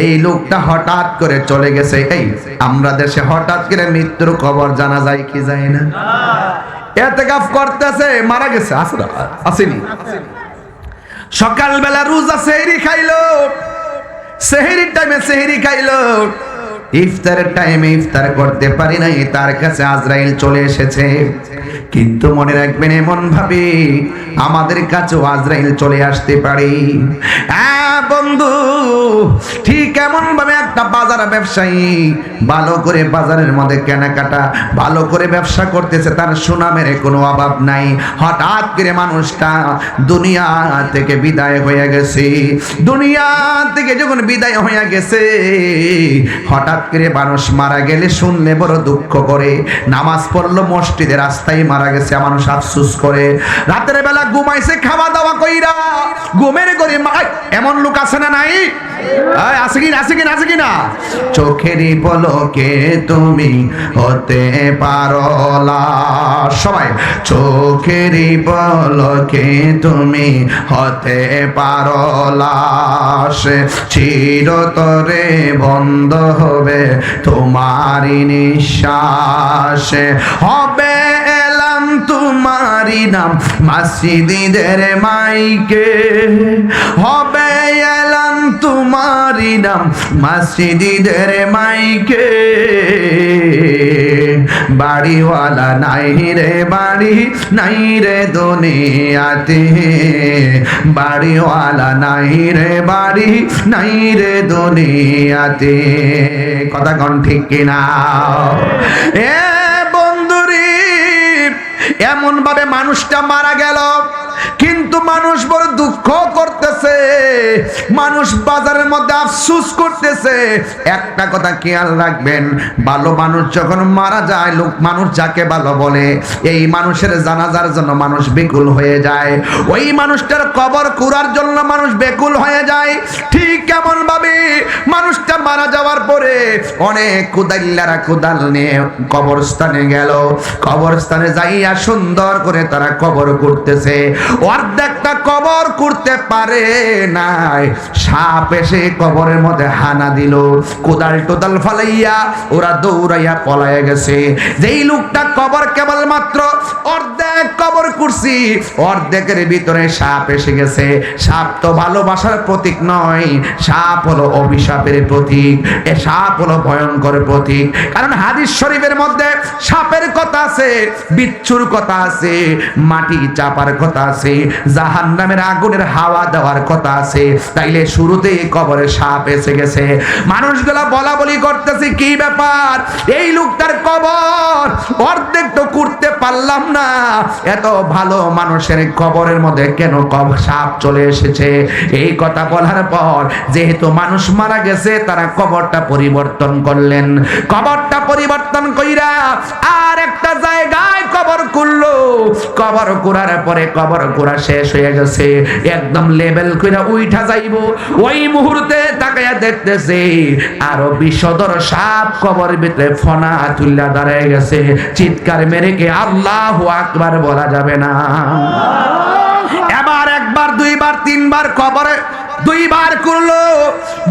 এই লোকটা হঠাৎ করে চলে গেছে। এই আমরা দেশে হঠাৎ করে মৃত্যুর খবর জানা যায় কি যায় না? ইতিকাফ করতেছে, মারা গেছে, আসেনি। সকালবেলা রোজা সেহরি খাইলো, সেহরির টাইমে সেহরি খাইলো, ইফতারের টাইমে ইফতার করতে পারি নাই, তার কাছে আজরাইল চলে এসেছে। কিন্তু মনে রাখবেন, এমন ভাবে আমাদের কাছেও আজরাইল চলে আসতে পারে। বন্ধু, ঠিক এমন ভাবে একটা বাজার ব্যবসায়ী ভালো করে বাজারের মধ্যে কেনাকাটা ভালো করে ব্যবসা করতেছে, তার সুনামের কোনো অভাব নাই। হঠাৎ করে মানুষটা দুনিয়া থেকে বিদায় হয়ে গেছে। দুনিয়া থেকে যখন বিদায় হয়ে গেছে, হঠাৎ করে মানুষ মারা গেলে শুনলে বড় দুঃখ করে। নামাজ পড়লো, মসজিদের রাস্তায় মারা গেছে, মানুষ আফসোস করে। রাতের বেলা ঘুমাইছে খাওয়া দাওয়া কইরা, ঘুমের ঘরে এমন লোক আছে না নাই? আছে কিনা, আছে কিনা, আছে কিনা? চোখেরই পলকে তুমি হতে পারো লাশ। সবাই চোখেরই পলকে তুমি হতে পারো লাশ, চিরতরে বন্ধ হবে তোমারই নিঃশ্বাস, হবে এলাম তোমারই নাম মসজিদের মাইকে, হবে এলাম তোমারই নাম মসজিদের মাইকে, বাড়িওয়ালা নাই রে বাড়ি নাই রে দুনিয়াতে, বাড়িওয়ালা নাই রে বাড়ি নাই রে দুনিয়াতে। কথা কোন ঠিক কিনা? এ বন্ধুরি, এমন ভাবে মানুষটা মারা গেল, কিন্তু মানুষ বড় দুঃখ করতেছে, মানুষ বাজারের মধ্যে আফসোস করতেছে। একটা কথা খেয়াল রাখবেন, ভালো মানুষ যখন মারা যায়, লোক মানুষ যাকে ভালো বলে, এই মানুষের জানাজার জন্য মানুষ বেকুল হয়ে যায়, ওই মানুষটার কবর কুড়ার জন্য মানুষ বেকুল হয়ে যায়। ঠিক কেমন ভাবে মানুষটা মারা যাওয়ার পরে অনেক কুদাইল্লারা কুদাল নিয়ে কবরস্থানে গেল, কবরস্থানে যাইয়া সুন্দর করে তারা কবর করতেছে, অর্ধেকটা কবর করতে পারে নাই, সাপ এসে কবরের মধ্যে হানা দিল, কোদাল টোদাল ফালাইয়া ওরা দৌড়াইয়া পলাইয়া গেছে। যেই লোকটা কবর কেবলমাত্র অর্ধেক কবর করছি, অর্ধেকের ভিতরে সাপ এসে গেছে। সাপ তো ভালোবাসার প্রতীক নয়, সাপ হলো অভিশাপের প্রতীক, এ সাপ হলো ভয়ঙ্কর প্রতীক। কারণ হাদিস শরীফের মধ্যে সাপের কথা আছে, বিচ্ছুর কথা আছে, মাটি চাপার কথা আছে, জাহান্নামের আগুনের হাওয়া দেওয়ার কথা আছে। তাইলে শুরুতেই কবরে সাপ এসে গেছে। মানুষগুলা বলা বলি করতেছে, কি ব্যাপার, এই লোকটার কবর অর্ধেক তো করতে পারলাম না, এত ভালো মানুষের কবরের মধ্যে কেন সাপ চলে এসেছে? এই কথা বলার পর যেহেতু মানুষ মারা গেছে, তারা কবরটা পরিবর্তন করলেন। কবরটা পরিবর্তন কইরা আর একটা জায়গায় কবর করলো। কবর করার পরে কবর করা শেষ হয়ে গেছে, একদম লেভেল কইরা উইঠা যাইব, ওই মুহূর্তে তাকায়া দেখতেছে আরো বিষধর সাপ কবরের ভিতরে ফনা তুল্লা দাঁড়ায় গেছে। চিৎকার মেরে কে আল্লাহু আকবার বলা যাবে না? এবার একবার, দুইবার, তিনবার কবরে দুইবার করলো,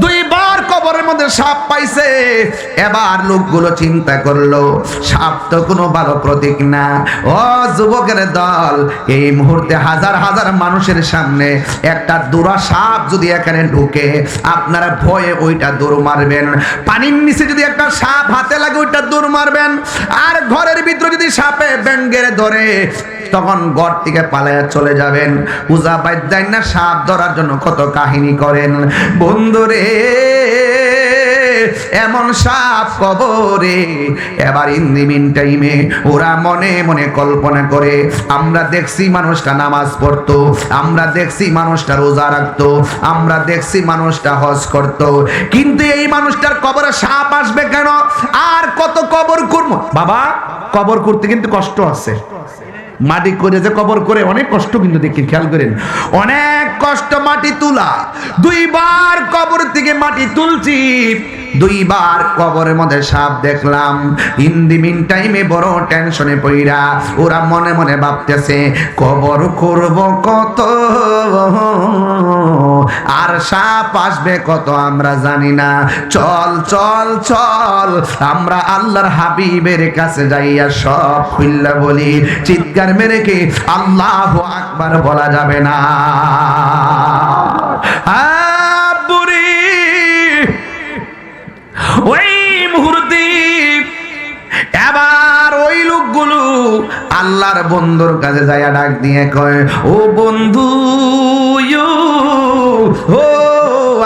দুইবার কবরের মধ্যে সাপ পাইছে। এবার লোকগুলো চিন্তা করলো, সাপ তো কোনো ভালো প্রতীক না। ও যুবকের দল, এই মুহূর্তে হাজার হাজার মানুষের সামনে একটা দুরা সাপ যদি এখানে ঢুকে, আপনারা ভয়ে ওইটা দৌড় মারবেন। পানির নিচে যদি একটা সাপ হাতে লাগে, ওইটা দৌড় মারবেন। আর ঘরের ভিতরে যদি সাপে ব্যাঙ্গের ধরে, তখন ঘর থেকে পালায়া চলে যাবেন। পূজা পাইতেন না, সাপ ধরার জন্য কত কাহিনী করেন। বন্ধুরে, এমন সাপ কবরে। এবার ইন দি মিন টাইমে ওরা মনে মনে কল্পনা করে, আমরা দেখছি মানুষটা নামাজ পড়তো, আমরা দেখছি মানুষটা রোজা রাখতো, আমরা দেখছি মানুষটা হজ করতো, কিন্তু এই মানুষটার কবরে সাপ আসবে কেন? আর কত কবর করবো বাবা? কবর করতে কিন্তু কষ্ট আছে। মাটি করে যে কবর করে অনেক কষ্ট, কিন্তু দেখি খেয়াল করেন, অনেক কষ্ট মাটি তোলা। দুইবার কবর থেকে মাটি তুলছি, দুইবার কবরের মধ্যে সাপ দেখলাম। ইন দি মিন টাইমে বড় টেনশনে পইরা ওরা মনে মনে ভাবতেছে, কবর করব কত, আর সাপ আসবে কত আমরা জানি না। চল চল চল, আমরা আল্লাহর হাবিবের কাছে যাইয়া সব খুইল্লা বলি। চিৎকার মেরে কি আল্লাহু আকবার বলা যাবে না? বুড়ি ওই মুহূর্তে এবার ওই লোকগুলো আল্লাহর বন্ধুর কাছে যাইয়া ডাক দিয়ে কয়, ও বন্ধু, ও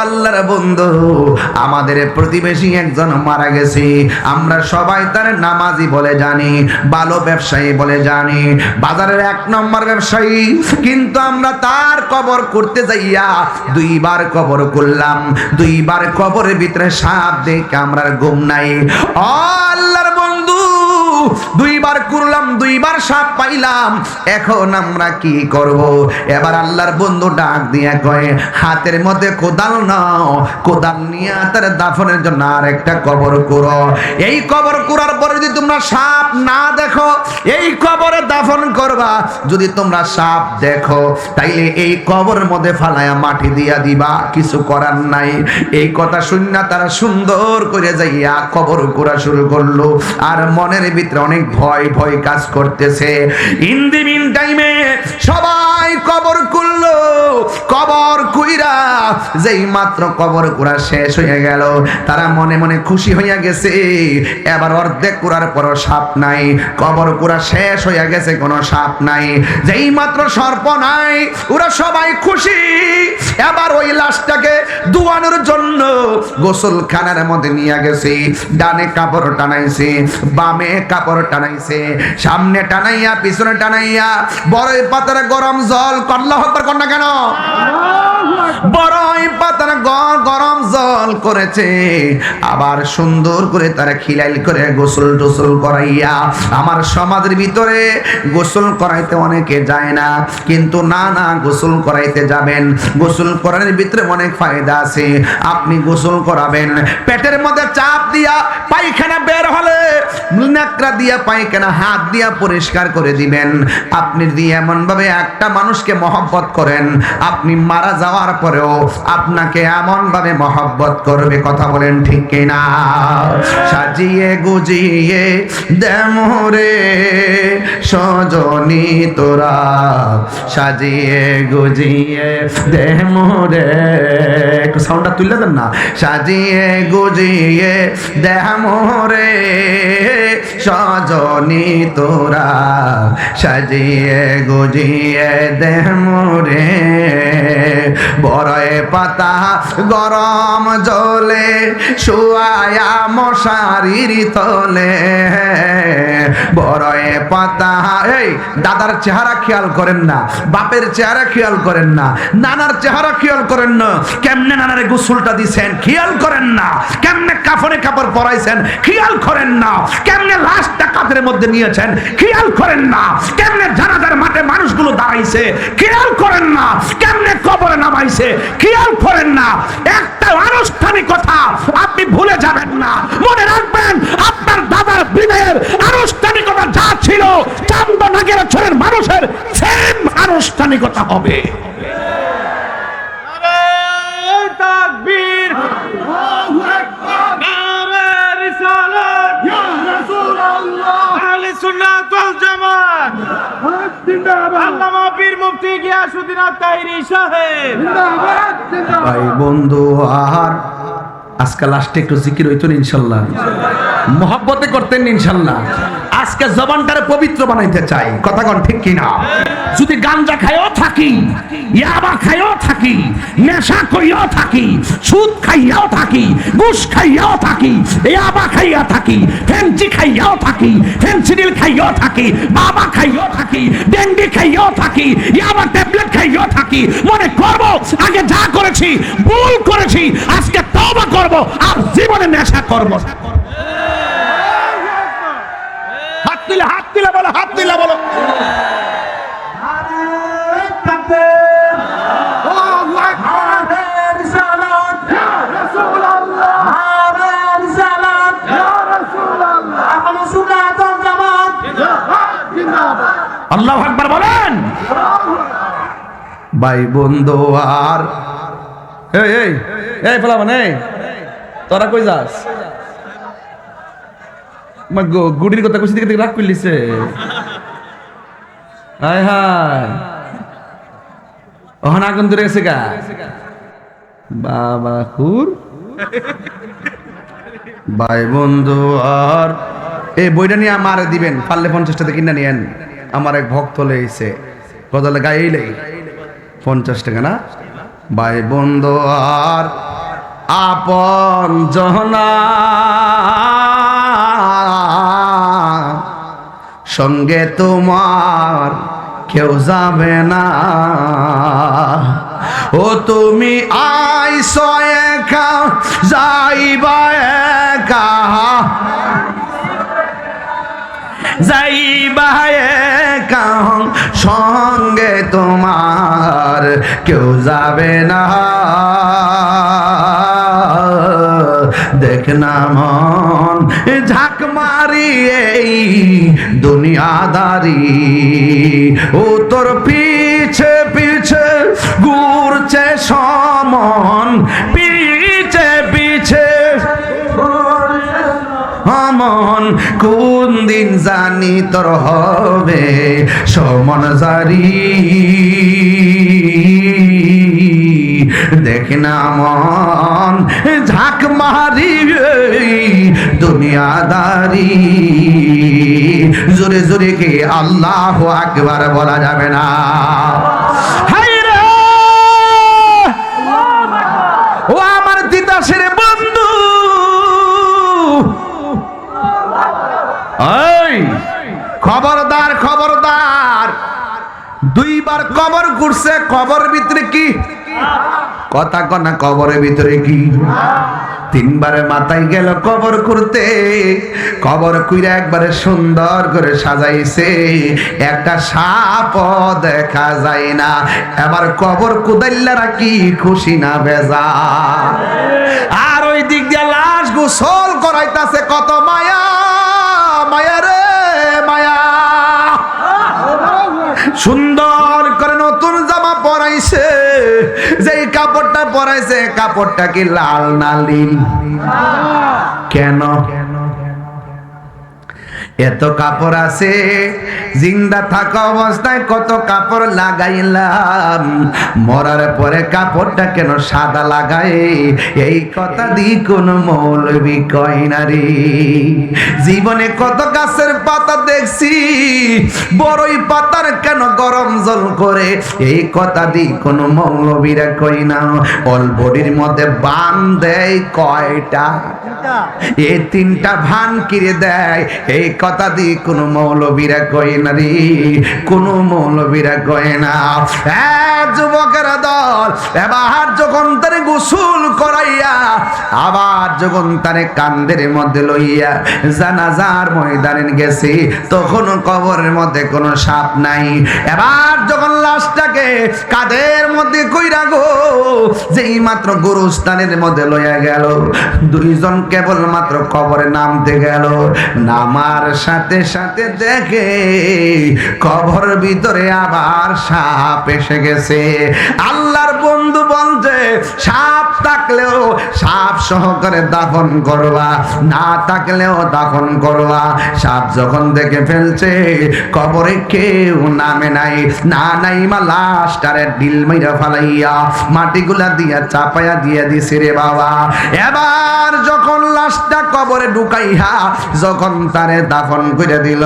আল্লাহর বন্ধু, আমাদের প্রতিবেশী একজন মারা গেছে, আমরা সবাই তার নামাজি বলে জানি, ভালো ব্যবসায়ী বলে জানি, বাজারের 1 নম্বর ব্যবসায়ী, কিন্তু আমরা তার কবর করতে যাইয়া দুইবার কবর করলাম, দুইবার কবরের ভিতরে সাপ দেখে আমরা ঘুম নাই। ও আল্লাহর বন্ধু, দুইবার করলাম, দুইবার সাপ পাইলাম, এখন আমরা কি করব? এবার আল্লাহর বন্ধু ডাক দিয়া কয়, হাতের মধ্যে কোদাল না, নাও, কোদাল নিয়ে তার দাফনের জন্য আরেকটা কবর কুড়ো। এই কবর কুড়ার পরে যদি তোমরা সাপ না দেখো, এই কবরে দাফন করবা। যদি তোমরা সাপ দেখো তাইলে এই কবরের মধ্যে ফালায়া মাটি দিয়া দিবা, কিছু করার নাই। এই কথা শুননা তারা সুন্দর করে যাইয়া কবর কুড়া শুরু করলো। আর মনের ভিতরে অনেক ভয় ভয় কাজ করতেছে। ইন দি মিন টাইমে সবাই কবর কুড়লো। কবর কুইরা যেই মাত্র কবর কুড়া শেষ হয়ে গেল, তারা মনে মনে খুশি হইয়া গেছে। এবার অর্ধেক কুড়ার পর সাপ নাই, কবর কুড়া শেষ হইয়া গেছে, কোনো সাপ নাই। যেই মাত্র সর্প নাই, ওরা সবাই খুশি। এবার ওই লাশটাকে ধোয়ানোর জন্য গোসলখানার মধ্যে নিয়ে গেছে। ডানে কাপড় টানাইছে, বামে কাপড় টানাইছে, সামনে টানাইয়া পিছনে টানাইয়া বড়ই পাতার গরম জল, আল্লাহু আকবার কর না কেন, বড়ই পাতার গরম জল করেছে। আবার সুন্দর করে তারা খিলাইল করে গোসল টোসল করাইয়া, আমার সমাজের ভিতরে গোসল করাইতে অনেকে যায় না, কিন্তু না না গোসল করাইতে যাবেন। গোসল করানোর ভিতরে অনেক ফায়দা আছে। আপনি গোসল করাবেন, পেটের মধ্যে চাপ দিয়া পায়খানা বের হলে নাকড়া দিয়া পায়খানা হাত দিয়া পরিষ্কার করে দিবেন। আপনি যদি এমন ভাবে একটা মানুষকে মহব্বত করেন, আপনি মারা যাওয়ার পরেও আপনাকে এমন ভাবে মহব্বত করবে, কথা বলেন ঠিক কিনা? সাজিয়ে গুজিয়ে দেমরে সজনী তোরা, সাজিয়ে গুজিয়ে দেমরে, একটু সাউন্ডটা তুলে দেন না। সাজিয়ে গুজিয়ে দেমরে সজনী তোরা, সাজিয়ে গুজিয়ে দেমরে বড়ই পাতা গরম জলে শুয়ায়া মশারির তলে। বড়ই পাতা, এই দাদার চেহারা খেয়াল করেন না, বাপের চেহারা খেয়াল করেন না, নানার চেহারা খেয়াল করেন না, কেমনে নানারে গোসলটা দিছেন খেয়াল করেন না, কেমনে কাফনে কাপড় পরাইছেন খেয়াল করেন না, কেমনে লাশটা কাঁধের মধ্যে নিয়েছেন খেয়াল করেন না, কেমনে জানাজার মাঠে মানুষগুলো দাঁড়াইছে খেয়াল করেন না, কেমনে কবরে নামাইছে খেয়াল করেন না। একটা আনুষ্ঠানিকতা আপনি ভুলে যাবেন না, মনে রাখবেন আপনার দাদার বিদায়ের আনুষ্ঠানিকতা যা ছিল চান্দনাগের ছোড়ের মানুষের সেম আনুষ্ঠানিকতা হবে। তাকবীর, আল্লাহু আকবার, নারে রিসালাত, ইয়া রাসূলুল্লাহ, আহলে সুন্নাত ওয়াল জামাত জিন্দাবাদ, আল্লামা পীর মুফতি গিয়াসউদ্দিন আত-তাহিরি সাহেব জিন্দাবাদ জিন্দাবাদ। ভাই বন্ধু, আর আজকে লাস্টে একটু জিকির হইতো ইনশাআল্লাহ, মহব্বতে করতেন ইনশাআল্লাহ। আজকে জবানটারে পবিত্র বানাইতে চাই, কথা কোন ঠিক কিনা? যদি গাঞ্জা খাইও থাকি, ইয়াবা খাইও থাকি, নেশা করিও থাকি, সুদ খাইয়াও থাকি, ঘুষ খাইয়াও থাকি, ইয়াবা খাইয়া থাকি, ফেন্সি খাইয়াও থাকি, ফেন্সিডিল খাইয়াও থাকি, বাবা খাইয়াও থাকি, ডেন্ডি খাইয়াও থাকি, ইয়াবা ট্যাবলেট খাইয়াও থাকি, মনে করব আগে যা করেছি ভুল করেছি, আজকে তওবা করব আর জীবনে নেশা করব। হাত দিলে হাত দিলে বলো, হাত দিলে বলো। আল্লাহু আকবার বলেন। ভাই বন্ধু, আর এই এই এই ফলা মানে তোরা কই যাস? গুডির কথা কইছি দিকে রাগ করলিছে। হায় হায়, ওখানে আগুন ধরে গেছে গা বাবা খুর। ভাই বন্ধু, আর এই বইটা নিয়ে আমার দিবেন, পারলে 50 টাকা কিনে নিয়েন। আমার এক ভক্ত লেগেছে, গজালে গাইলেই 50 টাকা না। ভাই বন্ধু, আর আপন জহনা সঙ্গে তোমার কেউ যাবে না। ও তুমি আইছো একা, যাইবা একা, যাইবা একা, সঙ্গে তোমার কেউ যাবে না। দেখ না মন ঝাঁক মারি এই দুনিয়াদারি, ও তোর পিছে পিছে ঘুরছে সমন, পিছে পিছে মন, কোন দিন জানি তোর হবে সমন জারি। দেখ না মন ঝাঁক মারি দুনিয়াদারি। জোরে জোরে কে আল্লাহু আকবার বলা যাবে না? হায়রে ও আমার তিতাসের বন্ধু, এই খবরদার খবরদার, দুইবার কবর ঘুরছে, কবর ভিতরে কি কথা কনা, কবরের ভিতরে কি? তিনবারে মাথায় গেল কবর করতে, কবর কইরা একবারে সুন্দর করে সাজাইছে, একটা সাপও দেখা যায় না। এবার কবর কুদাইল্লারা কি খুশি না বেজা? আর ওই দিক দিয়ে লাশ গোসল করাইতাছে, কত মায়া মায়া রে মায়া। সুন্দর করে নতুন জামা পরাইছে, যেই কাপড়টা পরাইছে কাপড়টা কি লাল না নীল? কেন এত কাপড় আছে? জিন্দা থাকা অবস্থায় কত কাপড় লাগাইলাম, মরার পরে কাপড়টা কেন সাদা লাগায়? এই কথা দি কোন মৌলবি কয় না রে। জীবনে কত গাছের পাতা দেখছি, বড়ই পাতার কেন গরম জল করে? এই কথা দি কোন মৌলবীরা কয় না। অলবডির মধ্যে বান দেয় কয়টা? এই তিনটা ভান কিরে দেয়, এই কথা দি কোন মৌলবীরা কয় না রে, কোন মৌলবীরা কয় না। যুবকেরা দল এবার যখন তারে গোসল করাইয়া, আবার যখন তারে কান্দের মধ্যে লইয়া জানাজার ময়দানে গেছে, তখন কবরের মধ্যে কোনো সাপ নাই। এবার যখন লাশটাকে কাঁধের মধ্যে কইরা গো যেই মাত্র গুরুস্থানের মধ্যে লইয়া গেল, দুইজন কেবল মাত্র কবরে নামতে গেল, নামার সাথে সাথে দেখে কবর ভিতরে আবার সাপ এসে গেছে। আল্লাহর বন্ধু বলছে, সাপ থাকলেও সাপ সহকারে দাফন করবা, না থাকলেও দাফন করবা। সাপ যখন দেখে ফেলছে কবরে কেউ নামে নাই, না নাই মা লাশটারে ঢিল মাইরা ফালাইয়া মাটিগুলা দিয়া চাপাইয়া দিয়ে দিছে রে বাবা। এবার যখন লাশটা কবরে ঢুকাইয়া যখন তারে দাফন করে দিল,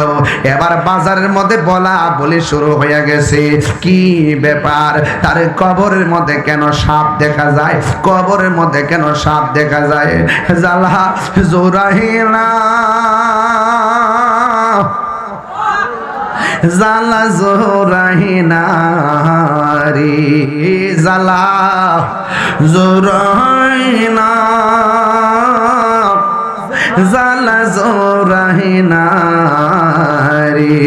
এবার বাজারের মধ্যে বলা বলি শুরু হয়ে গেছে। কি ব্যাপার? তার কবরের মধ্যে কেন সাপ দেখা যায়? কবরের মধ্যে কেন সাপ দেখা যায়? জালা জোরাহিনা জালা জোরাহিনা রে, জালা জোরাহিনা জালা জোরাহিনা রে।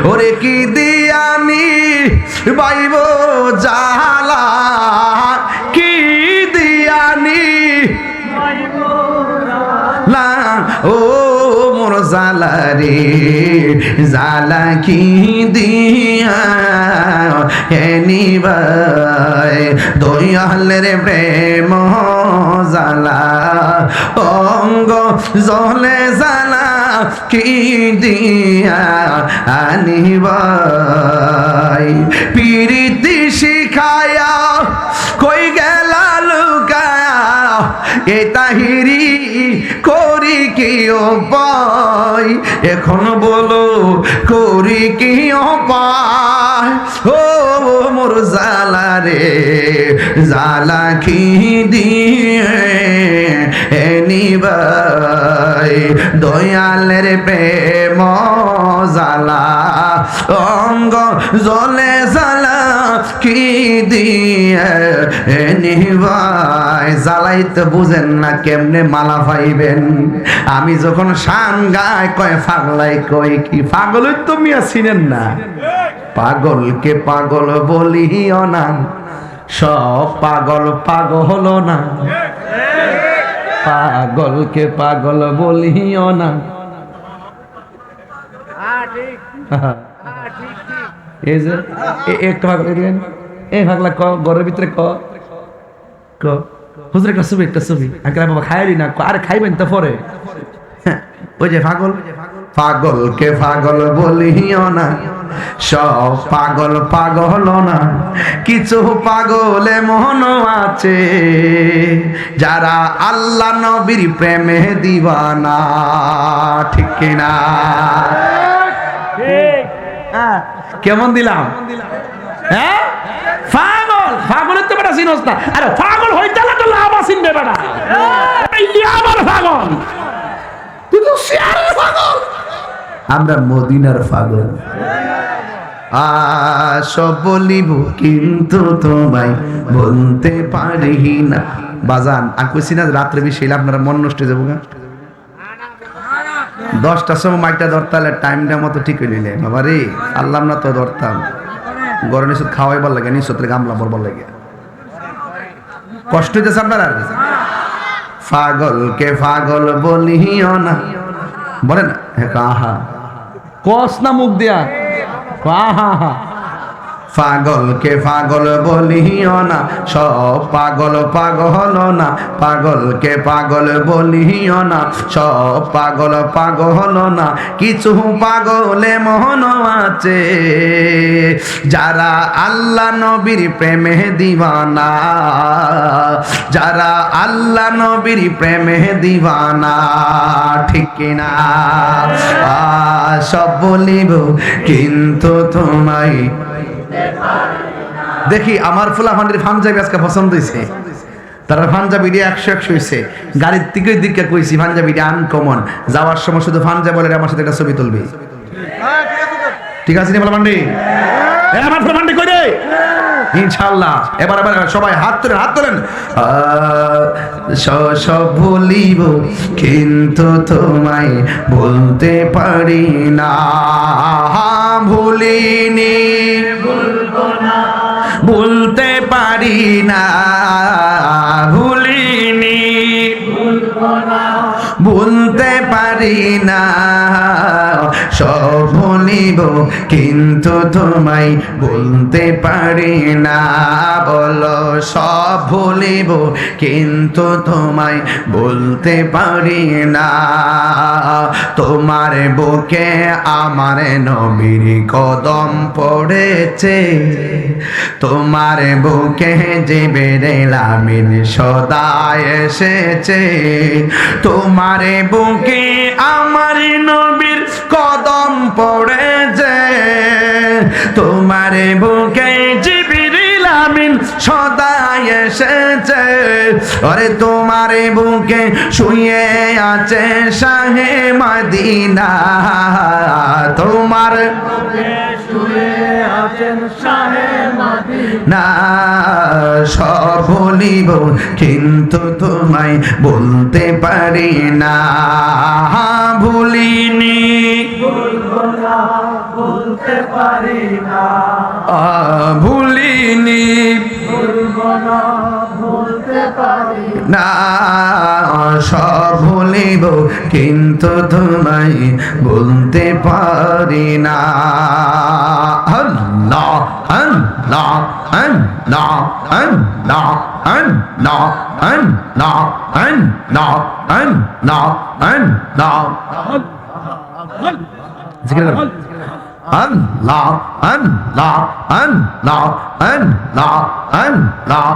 ওরে কি দিয়ানি বাইব জালা, কি দিয়ানি লা ও মোর জালা রে, জালা কি দিয়া এনিবাই দয়ালের প্রেম জালা, অঙ্গ জলে জালা কি দিয়া আনিবাই। পিরিতি শিখায়া কই গেলা লুকায়া, এ তাহিরি করি কি উপায়? এখন বলো করি কি উপায়? ও মোর জালা রে, জালা কি দিয়ে এনিবাই দয়ালের প্রেম জালা, অঙ্গ জলে জালা কি দিয়ে নিভাই জ্বালাইতে বুঝেন না কেমনে মালা পাইবেন। আমি যখন শান গায় কয় পাগলাই কয় কি পাগল তো মিয়া চিনেন না। পাগলকে পাগল বলিও না, সব পাগল পাগল না। পাগলকে পাগল বলিও না। এই যে একটা পাগল এই পাগলা ক ঘরের ভিতরে ক হুজুর একটা ছবি আগে বাবা খাইলি না, আরে খাইবেন তো পরে। ওই যে পাগল, পাগলকে পাগল বলিও না, সব পাগল পাগল না। কিছু পাগলে মন আছে যারা আল্লাহ নবীর প্রেমে দিওয়ানা, ঠিক কিনা? কেমন দিলাম? হ্যাঁ পাগল, পাগলের তো বেটা চিনস না। আরে পাগল হইতে তো লাভ চিনবে বেটা, আমার পাগল তুই তো শেয়ারের পাগল, আমরা মদিনার পাগল। সব বলিব কিন্তু তোমায় বলতে পারি না। বাজান আর কইছি না রাত্রে বেশি আপনারা মন নষ্ট হয়ে যাবো না। 10টার সময় মাইকটা ধরতালে টাইমটা মতো ঠিক হয়ে নিলে বাবা রে, আল্লাহ না তো ধরতাম। গরম নিশ্চয় খাওয়াইবার লাগে, নিশ্চয় গামলা বরবার লাগে, কষ্ট হইতেছে আপনার। আর পাগলকে পাগল বলিও না, বলে না কাহা কস না মুখ দিয়া কাহা। পাগলকে পাগল বলিও না, সব পাগল পাগল না। পাগলকে পাগল বলিও না, সব পাগল পাগল না। কিছু পাগলে মন আছে যারা আল্লাহ নবীর প্রেমে দিওয়ানা, যারা আল্লাহ নবীর প্রেমে দিওয়ানা, ঠিক কিনা? সব বলিব কিন্তু তোমায়। দেখি আমার ফুলাফান্ডির পাঞ্জাবি আজকে পছন্দ হয়েছে, তারা পাঞ্জাবিটা 100 হয়েছে। গাড়ির থেকে দিকে কইছি পাঞ্জাবিটা আনকমন, যাওয়ার সময় শুধু পাঞ্জাবি বলে আমার সাথে একটা ছবি তুলবি, ঠিক আছে? ফুলাফান্ডি আমার ফুলাফান্ডি কই রে? ইনশাআল্লাহ এবার সবাই হাত তোলেন, হাত তোলেন। সব ভুলিব কিন্তু তোমায় বলতে পারি না। ভুলিনি ভুলতে পারি না, ভুলিনি ভুলতে পারি না। সব ভুলিব কিন্তু তোমায় বলতে পারি না। বলো সব ভুলিব কিন্তু তোমায় বলতে পারি না। তোমার বুকে আমার নবীর কদম পড়েছে, তোমার বুকে জিবরিল আমিন সদা এসেছে। তোমার বুকে আমার নবীর কদম পড়েছে, তোমার বুকে জিবরিল আমিন সদা এসেছে। আরে তোমার বুকে শুয়ে আছে শাহে মদিনা, তোমার বুকে শুয়ে আছেন শাহে মদিনা। সব বলিব কিন্তু তোমায় বলতে পারি না। ভুলিনি বলতে পারি না, ভুলিনি বলতে পারি না। সব ভুলিব কিন্তু তোমায় বলতে পারি না। আল্লাহ আল্লাহ আল্লাহ আল্লাহ আল্লাহ আল্লাহ আল্লাহ আল্লাহ আল্লাহ। জিকির করো। আল্লাহ আল্লাহ আল্লাহ আল্লাহ আল্লাহ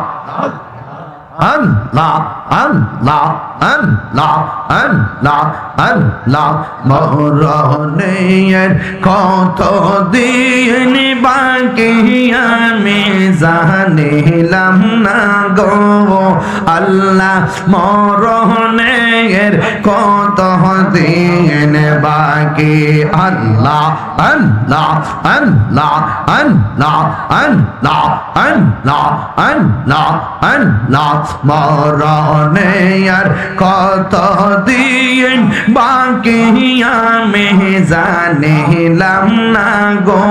আল্লাহ আল্লাহ আল্লাহ আল্লাহ আল্লাহ মরণের কত দিন বাকি আমি জানিলাম না গো আল্লাহ মরণের কত দিন বাকি আল্লাহ আল্লাহ আল্লাহ আল্লাহ আল্লাহ আল্লাহ আল্লাহ আল্লাহ মরণের কত দিন বাকি আমি জানিলাম না গো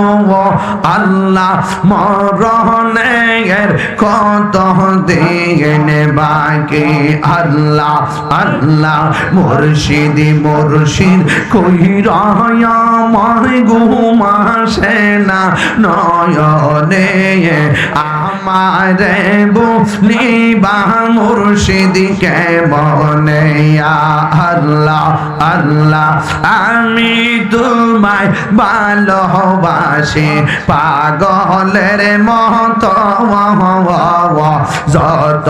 আল্লাহ মরণের কত দিন বাকি আল্লাহ আল্লাহ মুর্শিদ মুর্শিদ কইরা আমার ঘুম আসে না নয়নে আমারে বলিবা মুর্শিদ কেমনে আল্লাহ আল্লাহ আমি তোমায় ভালোবাসি পাগলের মতো যত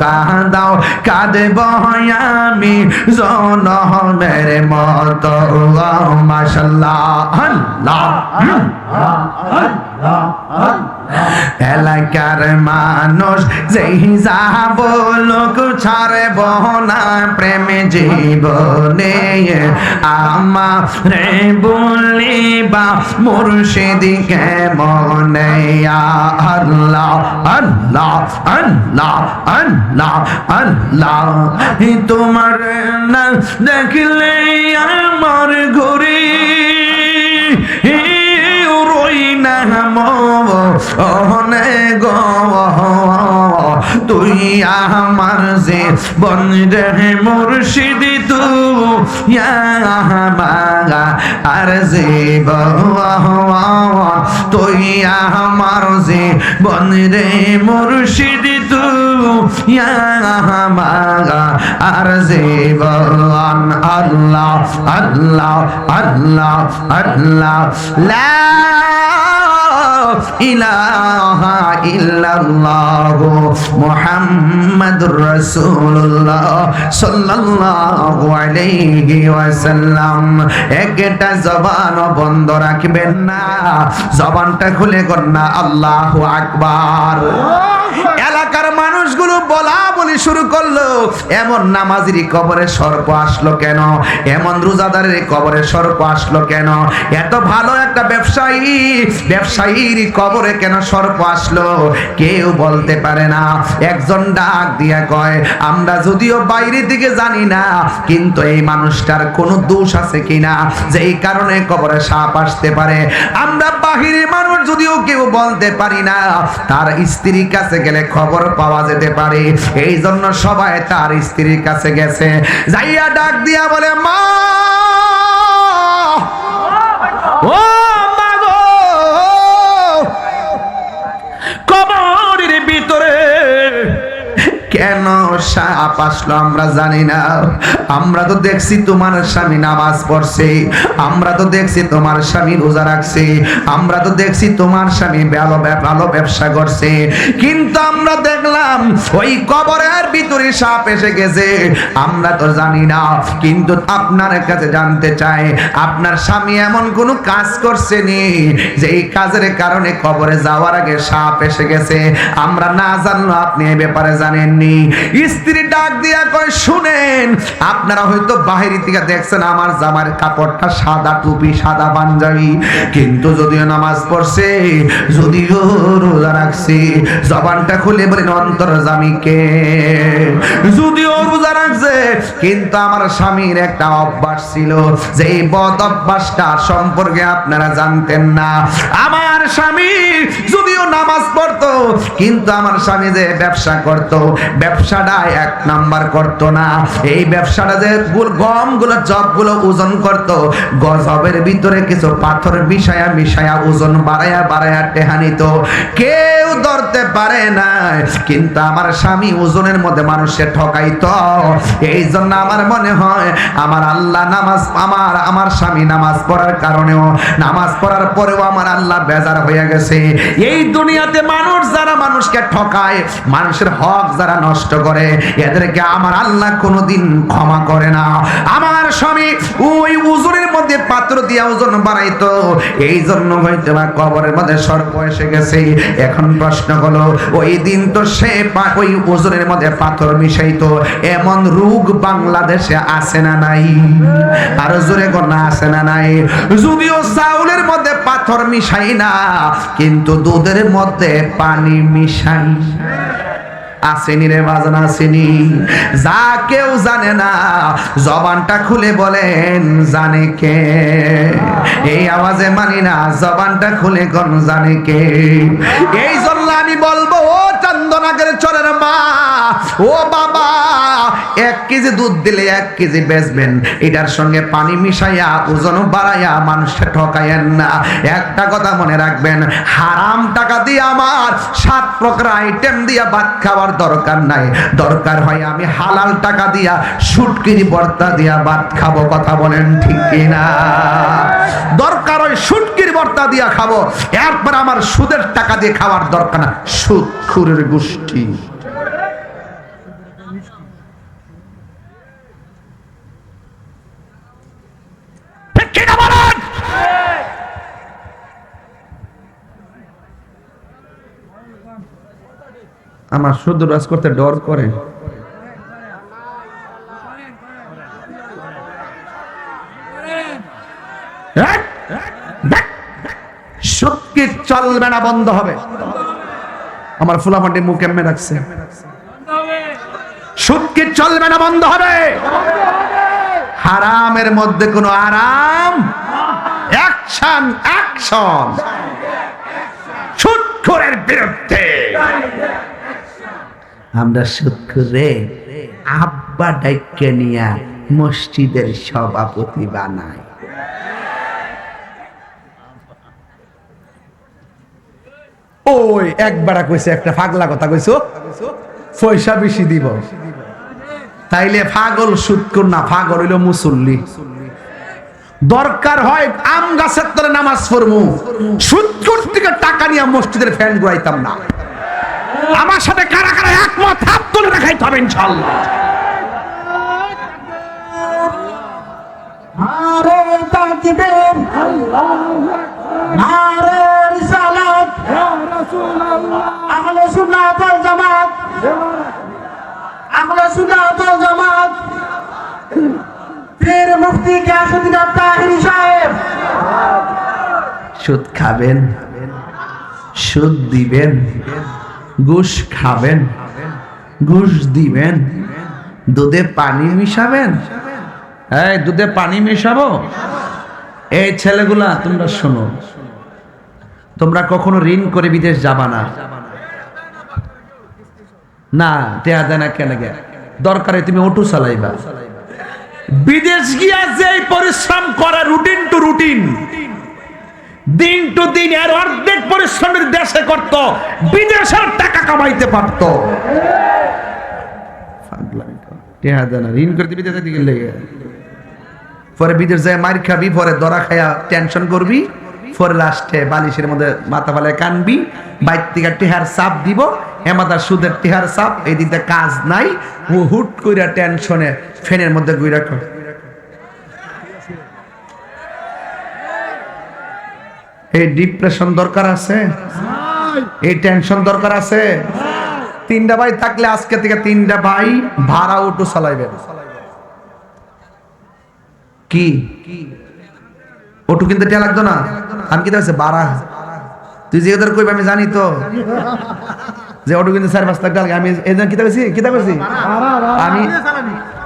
কাঁদাও কাঁদব আমি জনমের মতো মাশাআল্লাহ আল্লাহ এলাকার মানুষ যেই যা বলুক ছাড়ব না প্রেম জীবনে আমারে বলিবা মুর্শিদ কেমনে আল্লাহ আল্লাহ আল্লাহ আল্লাহ আল্লাহ তোমার না দেখলে আমার ঘুরি তুই আমার যে বন্ধে মুর্শিদ তুই আর যে তুই আমার যে বন্ধে মুর্শিদ তুই আর যে আল্লাহ আল্লাহ আল্লাহ আল্লাহ লা ইলাহা ইল্লাল্লাহ মুহাম্মাদুর রাসূলুল্লাহ সাল্লাল্লাহু আলাইহি ওয়াসাল্লাম একটা জবান বন্ধ রাখবেন না জবানটা খুলে কন্যা আল্লাহু আকবার এলাকার মানুষগুলো বলা বলি শুরু করলো এমন নামাজির কবরে সর্প আসলো কেন এমন রোজাদারের কবরে সর্প আসলো কেন এত ভালো একটা ব্যবসায়ীর কবরে কেন সর্প আসলো কেউ বলতে পারে না একজন ডাক দিয়া কয় আমরা যদিও বাইরে দিকে জানি না কিন্তু এই মানুষটার কোনো দোষ আছে কিনা যেই কারণে কবরে সাপ আসতে পারে আমরা বাহিরে মানুষ যদিও কেউ বলতে পারি না তার স্ত্রীর কাছে গেলে খবর পাওয়া যেতে পারে এই জন্য সবাই তার স্ত্রীর কাছে গেছে যাইয়া ডাক দিয়া বলে মা ও মা গো কবরের ভিতরে কেন সাপ আসলো আমরা জানি না আমরা তো দেখছি তোমার স্বামী নামাজ পড়ছে আমরা তো দেখছি তোমার স্বামী রোজা রাখছে আমরা তো দেখছি তোমার স্বামী ভালো ব্যবসা করছে কিন্তু আমরা দেখলাম ওই কবরের ভিতরে সাপ এসে গেছে আমরা তো জানি না কিন্তু আপনার কাছে জানতে চাই আপনার স্বামী এমন কোনো কাজ করছে নি যে এই কাজের কারণে কবরে যাওয়ার আগে সাপ এসে গেছে আমরা না জানলো আপনি এই ব্যাপারে জানেন স্ত্রী ডাক দিয়া কয় শুনেন আপনারা হয়তো বাহির থেকে দেখছেন আমার জামার কাপড়টা সাদা টুপি সাদা পাঞ্জাবি কিন্তু যদিও নামাজ পড়ছে যদিও রোজা রাখছে জবানটা খুলে বলেন অন্তর্জামীকে যদিও রোজা রাখছে কিন্তু আমার স্বামীর একটা অভ্যাস ছিল যে এই বদ অভ্যাসটা সম্পর্কে আপনারা জানতেন না আমার স্বামী যদিও নামাজ পড়তো কিন্তু আমার স্বামী যে ব্যবসা করতো ব্যবসাটা এক নাম্বার করতো না এই ব্যবসাটা যে গমগুলো জবগুলো ওজন করতো গজবের ভিতরে কিছু পাথর মিশায়া ওজন বাড়ায়া টেহানিত কেউ ধরতে পারে না কিন্তু আমার স্বামী ওজনের মধ্যে মানুষে ঠকাইতো এই জন্য আমার মনে হয় আমার আল্লাহ নামাজ আমার স্বামী নামাজ পড়ার কারণেও, নামাজ পড়ার পরেও আমার আল্লাহ বেজার হয়ে গেছে। এই দুনিয়াতে মানুষ যারা মানুষকে ঠকায়, মানুষের হক যারা নষ্ট করে, এদেরকে আমার আল্লাহ কোনোদিন ক্ষমা করে না। আমার স্বামী ওই ওজনের মধ্যে পাত্র দিয়া ওজন বাড়াইতো, এই জন্য হয়তো বা কবরের মধ্যে সর্প এসে গেছে। এখন প্রশ্ন হলো, ওই দিন তো সে ওই ওজনের মধ্যে পাথর মিশাইতো, এমন রোগ বাংলাদেশে আছে না নাই? আরো জোরে গণনা আছে না নাই? যদিও চাউলের মধ্যে পাথর মিশাই না, কিন্তু দুধের মধ্যে পানি মিশাই। আসেনি রে বাজান, আসেনি? যা কেউ জানে না, জবানটা খুলে বলেন জানে কে? এই আওয়াজে মানি না, জবানটা খুলে কোন জানে কে? এই জন্য আমি বলবো, ও চন্দনাগের চরের মা, ও বাবা, 1 কেজি দুধ দিলে 1 কেজি বেচবেন, এটার সঙ্গে পানি মিশাইয়া ওজন বাড়াইয়া মানুষকে ঠকাইয়েন না। একটা কথা মনে রাখবেন, হারাম টাকা দিয়ে আমার 7 প্রকার আইটেম দিয়া ভাত খাওয়ার দরকার নাই। দরকার হয় আমি হালাল টাকা দিয়া শুটকির ভর্তা দিয়া ভাত খাবো। কথা বলেন ঠিক কিনা? দরকার হয় শুটকির ভর্তা দিয়া খাবো, এরপর আমার সুদের টাকা দিয়ে খাওয়ার দরকার না। সুদখোরের গোষ্ঠী। আমার শুদ্ধ রাজ করতে ডর করে। সত্যি চলবে না, বন্ধ হবে। আমার ফুলাফান্ডি মুখ এমনি রাখছে, সত্যি চলবে না, বন্ধ হবে। হারামের মধ্যে কোনো আরাম। অ্যাকশন, অ্যাকশন সুদখোরের বিরুদ্ধে। আমরা সুদখোরে আব্বা ডাইকে নিয়া মসজিদের সভাপতি বানাই। ওই একবার কইছে, একটা পাগলা কথা কইছো, পয়সা বেশি দিব। তাইলে পাগল সুদখোর না, পাগল হইল মুসল্লি। দরকার হয় আম গাছের তলে নামাজ পড়মু, সুদখোর থেকে টাকা নিয়ে মসজিদের ফ্যান ঘুরাইতাম না। আমার সাথে কারা কারা একমত হাত তুলে দেখাইতে হবে ইনশাআল্লাহ। নারে তাকবীর, নারে রিসালাত, ইয়া রাসূলুল্লাহ, আহলে সুন্নাত ওয়াল জামাত, আহলে সুন্নাত ওয়াল জামাত, পীর মুফতি গিয়াসউদ্দিন তাহিরি সাহেব। সুদ খাবেন, সুদ দিবেন, ঘুষ খাবেন, ঘুষ দিবেন, দুধে পানি মিশাবেন। এই দুধে পানি মিশাবো? এই ছেলেগুলা তোমরা শোনো, তোমরা কখনো ঋণ করে বিদেশ যাবা না। না টেয়া দেয় না, কেন গে দরকারে তুমি অটো চালাইবা। বিদেশ গিয়া যে পরিশ্রম করে রুটিন টু রুটিন, দিন টু দিন, এর অর্ধেক পরিশ্রমের দেশে করত, বিদেশের টাকা কামাইতে পারত। ঋণ করতে বিদেশে দিকে লেগে, পরে বিদেশ যায় মার খাবি, পরে দরা খায়া টেনশন করবি, পরে লাস্টে বালিশের মধ্যে মাথা ফালে কানবি। বাইর থেকে টেহার চাপ দিব, হেমাদার সুদের টেহার চাপ, এই দিকে কাজ নাই, ও হুট কইরা টেনশনে ফ্যানের মধ্যে গুইরা। এই ডিপ্রেশন দরকার আছে? এই টেনশন দরকার আছে? 3টা ভাই থাকলে আজকে থেকে 3টা ভাই ভাড়া অটো চালাইবেন। কি অটো কিনতে টিয়া লাগতো না? আমি কি দেখছি ভাড়া, তুই যে ওদের কইবে আমি জানি তো, যে অটো কিনতে 4-5 লাখ টাকা। আমি এই জন্য কিতা করছি, আমি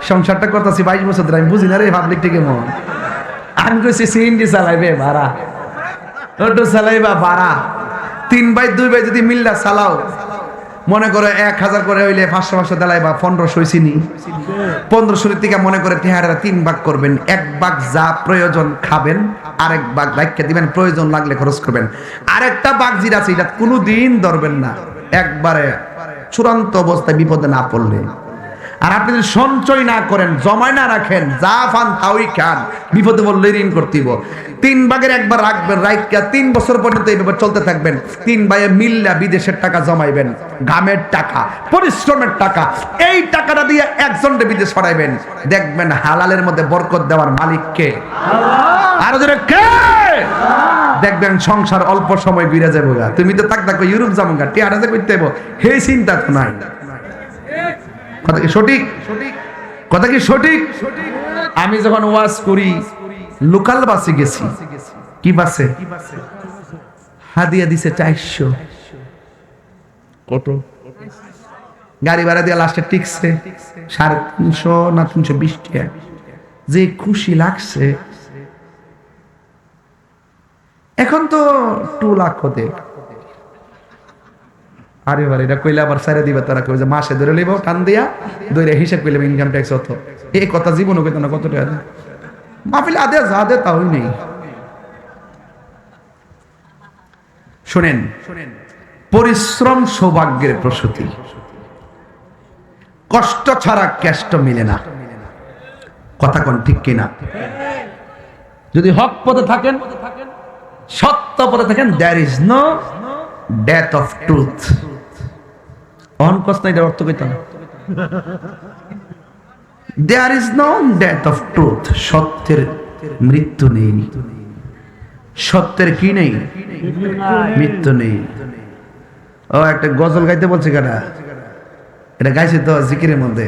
সংসারটা করতেছি 22 বছর ধরে, আমি বুঝি না রে পাবলিক থেকে মন। আমি কইছি সিএনজি চালাইবে ভাড়া, অটো চালাইবা ভাড়া। 3 ভাই 2 ভাই যদি মিল্লা চালাও, মনে করে 1000 করে হইলে 500 দেলাইবা, 1500 চিনি, 1500 থেকে মনে করে টেহারা 3 ভাগ করবেন। 1 ভাগ যা প্রয়োজন খাবেন, আরেক ভাগ রাখিয়ে দিবেন, প্রয়োজন লাগলে খরচ করবেন। আরেকটা ভাগ যেটা আছে এটা কোনোদিন ধরবেন না, একবারে চূড়ান্ত অবস্থায় বিপদে না পড়লে। আর আপনি যদি সঞ্চয় না করেন, জমায় না রাখেন, যা ফান তাওই খান, বিপদে বললে ঋণ করতেইব। 3 ভাগের 1 ভাগ রাখবেন, রাইখা 3 বছর পর্যন্ত এইভাবে চলতে থাকবেন। 3 ভাইয়ে মিল্লা বিদেশের টাকা জমাইবেন, ঘামের টাকা, পরিশ্রমের টাকা। এই টাকাটা দিয়ে একজনকে বিদেশ ছড়াইবেন, দেখবেন হালালের মধ্যে বরকত দেওয়ার মালিক কে? আরো জোরে কে? দেখবেন সংসার অল্প সময় ঘুরে যাবো গা। তুমি তো তাক তাকো ইউরোপ যাবো গা, টিয়ারা যে করতে যাবো, হে চিন্তা তো নাই। কথা কি সঠিক? কথা কি সঠিক? আমি যখন ওয়াজ করি লোকাল বাসে গেছি, কি বাসে হাদিয়া দিছে 400, কত গাড়ি ভাড়া দিয়ে লাস্টে টিকছে 350 না 320 টাকা। যে খুশি লাগছে। এখন তো 2 লাখ হতে, আরে বারে এটা কইলে আবার সাইরে দিবে তারা, কই যে মাসে ধরে লইব টান দিয়া ধরে হিসাব কইলে ইনকাম ট্যাক্স হত। এই কথা জীবনও কইতো না, কত টাকা মাহফিল আদে যা দে তাই নেই। শুনেন, পরিশ্রম সৌভাগ্যের প্রসূতি, কষ্ট ছাড়া কেষ্ট মিলে না। কথা কোন ঠিক কিনা? যদি হক পথে থাকেন, সত্য পথে থাকেন, there is no death of truth। On কষ্ট নাই, অর্থ কইতো না। there is no death of truth, সত্যের মৃত্যু নেই। সত্যের কি নেই? মৃত্যু নেই। ও একটা গজল গাইতে বলছে কারা, এটা গাইছে তো জিকিরের মধ্যে,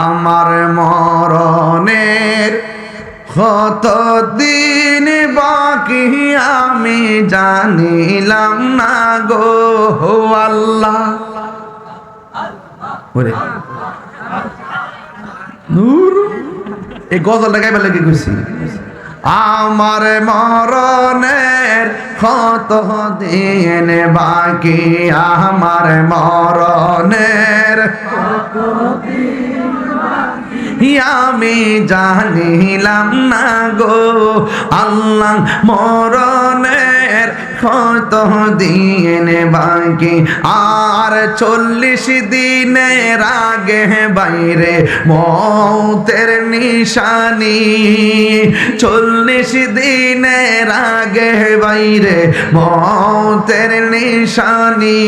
আমার মরণের কত দিন বাকি আমি জানিলাম না গো আল্লাহ। ওরে নূর, এই গজলটা গাইবার লাগে কইছি, আমার মরণের কত দিন বাকি, আমার মরণের আমি জানিলাম না গো আল্লাহ, মরণের কত দিন বাকি, আর 40 দিনের আগে বাইরে মৌতের নিশানি, 40 দিনের আগে বাইরে মৌতের নিশানি,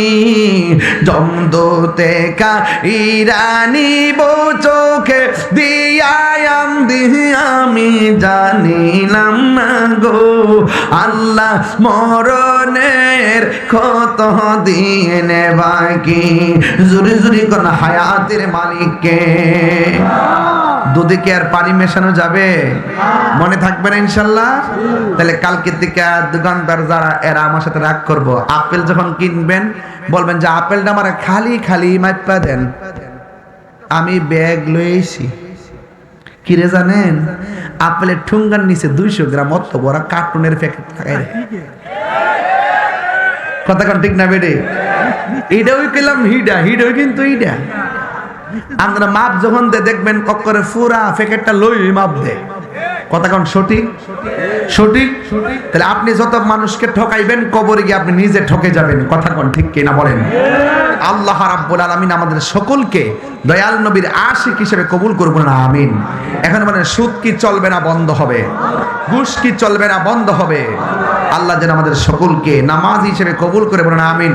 জমদূতে কা ইরানি বো চোখে দিয়াম আমি জানিলাম না গো আল্লাহ, মরণের কত দিন বাকি। জুরি জুরি কোন হায়াতের মালিককে। দুধে কি আর পানি মেশানো যাবে? মনে থাকবে না ইনশাল্লাহ? তাহলে কালকে থেকে দোকানদার যারা এরা আমার সাথে রাগ করবো, আপেল যখন কিনবেন বলবেন যে আপেলটা আমার খালি খালি মাইপা দেন, আমি ব্যাগ লইছি। কিরে জানেন, আপেলের ঠুঙ্গার নিচে 200 গ্রাম অত বড় কার্টুনের প্যাকেট থাকে। কথা কোন ঠিক না বেডে? এইটাও কইলাম হিডা, হিডাও কিন্তু এইটা। আপনারা মাপ যখন দেখবেন কক্করে পুরা প্যাকেটটা লই মাপ দে। কথা কোন সঠিক? সঠিক। তাহলে আপনি যত মানুষকে ঠকাইবেন, কবরে গিয়ে আপনি নিজে ঠকে যাবেন। কথা কোন ঠিক কিনা বলেন? আল্লাহ রাব্বুল আলামিন আমাদের সকলকে দয়াল নবীর আশিক হিসেবে কবুল করুন না, আমিন। এখন মানে সুদ কি চলবে না বন্ধ হবে, ঘুষ কি চলবে না বন্ধ হবে। আল্লাহ যেন আমাদের সকলকে নামাজ হিসেবে কবুল করে বলেন আমিন।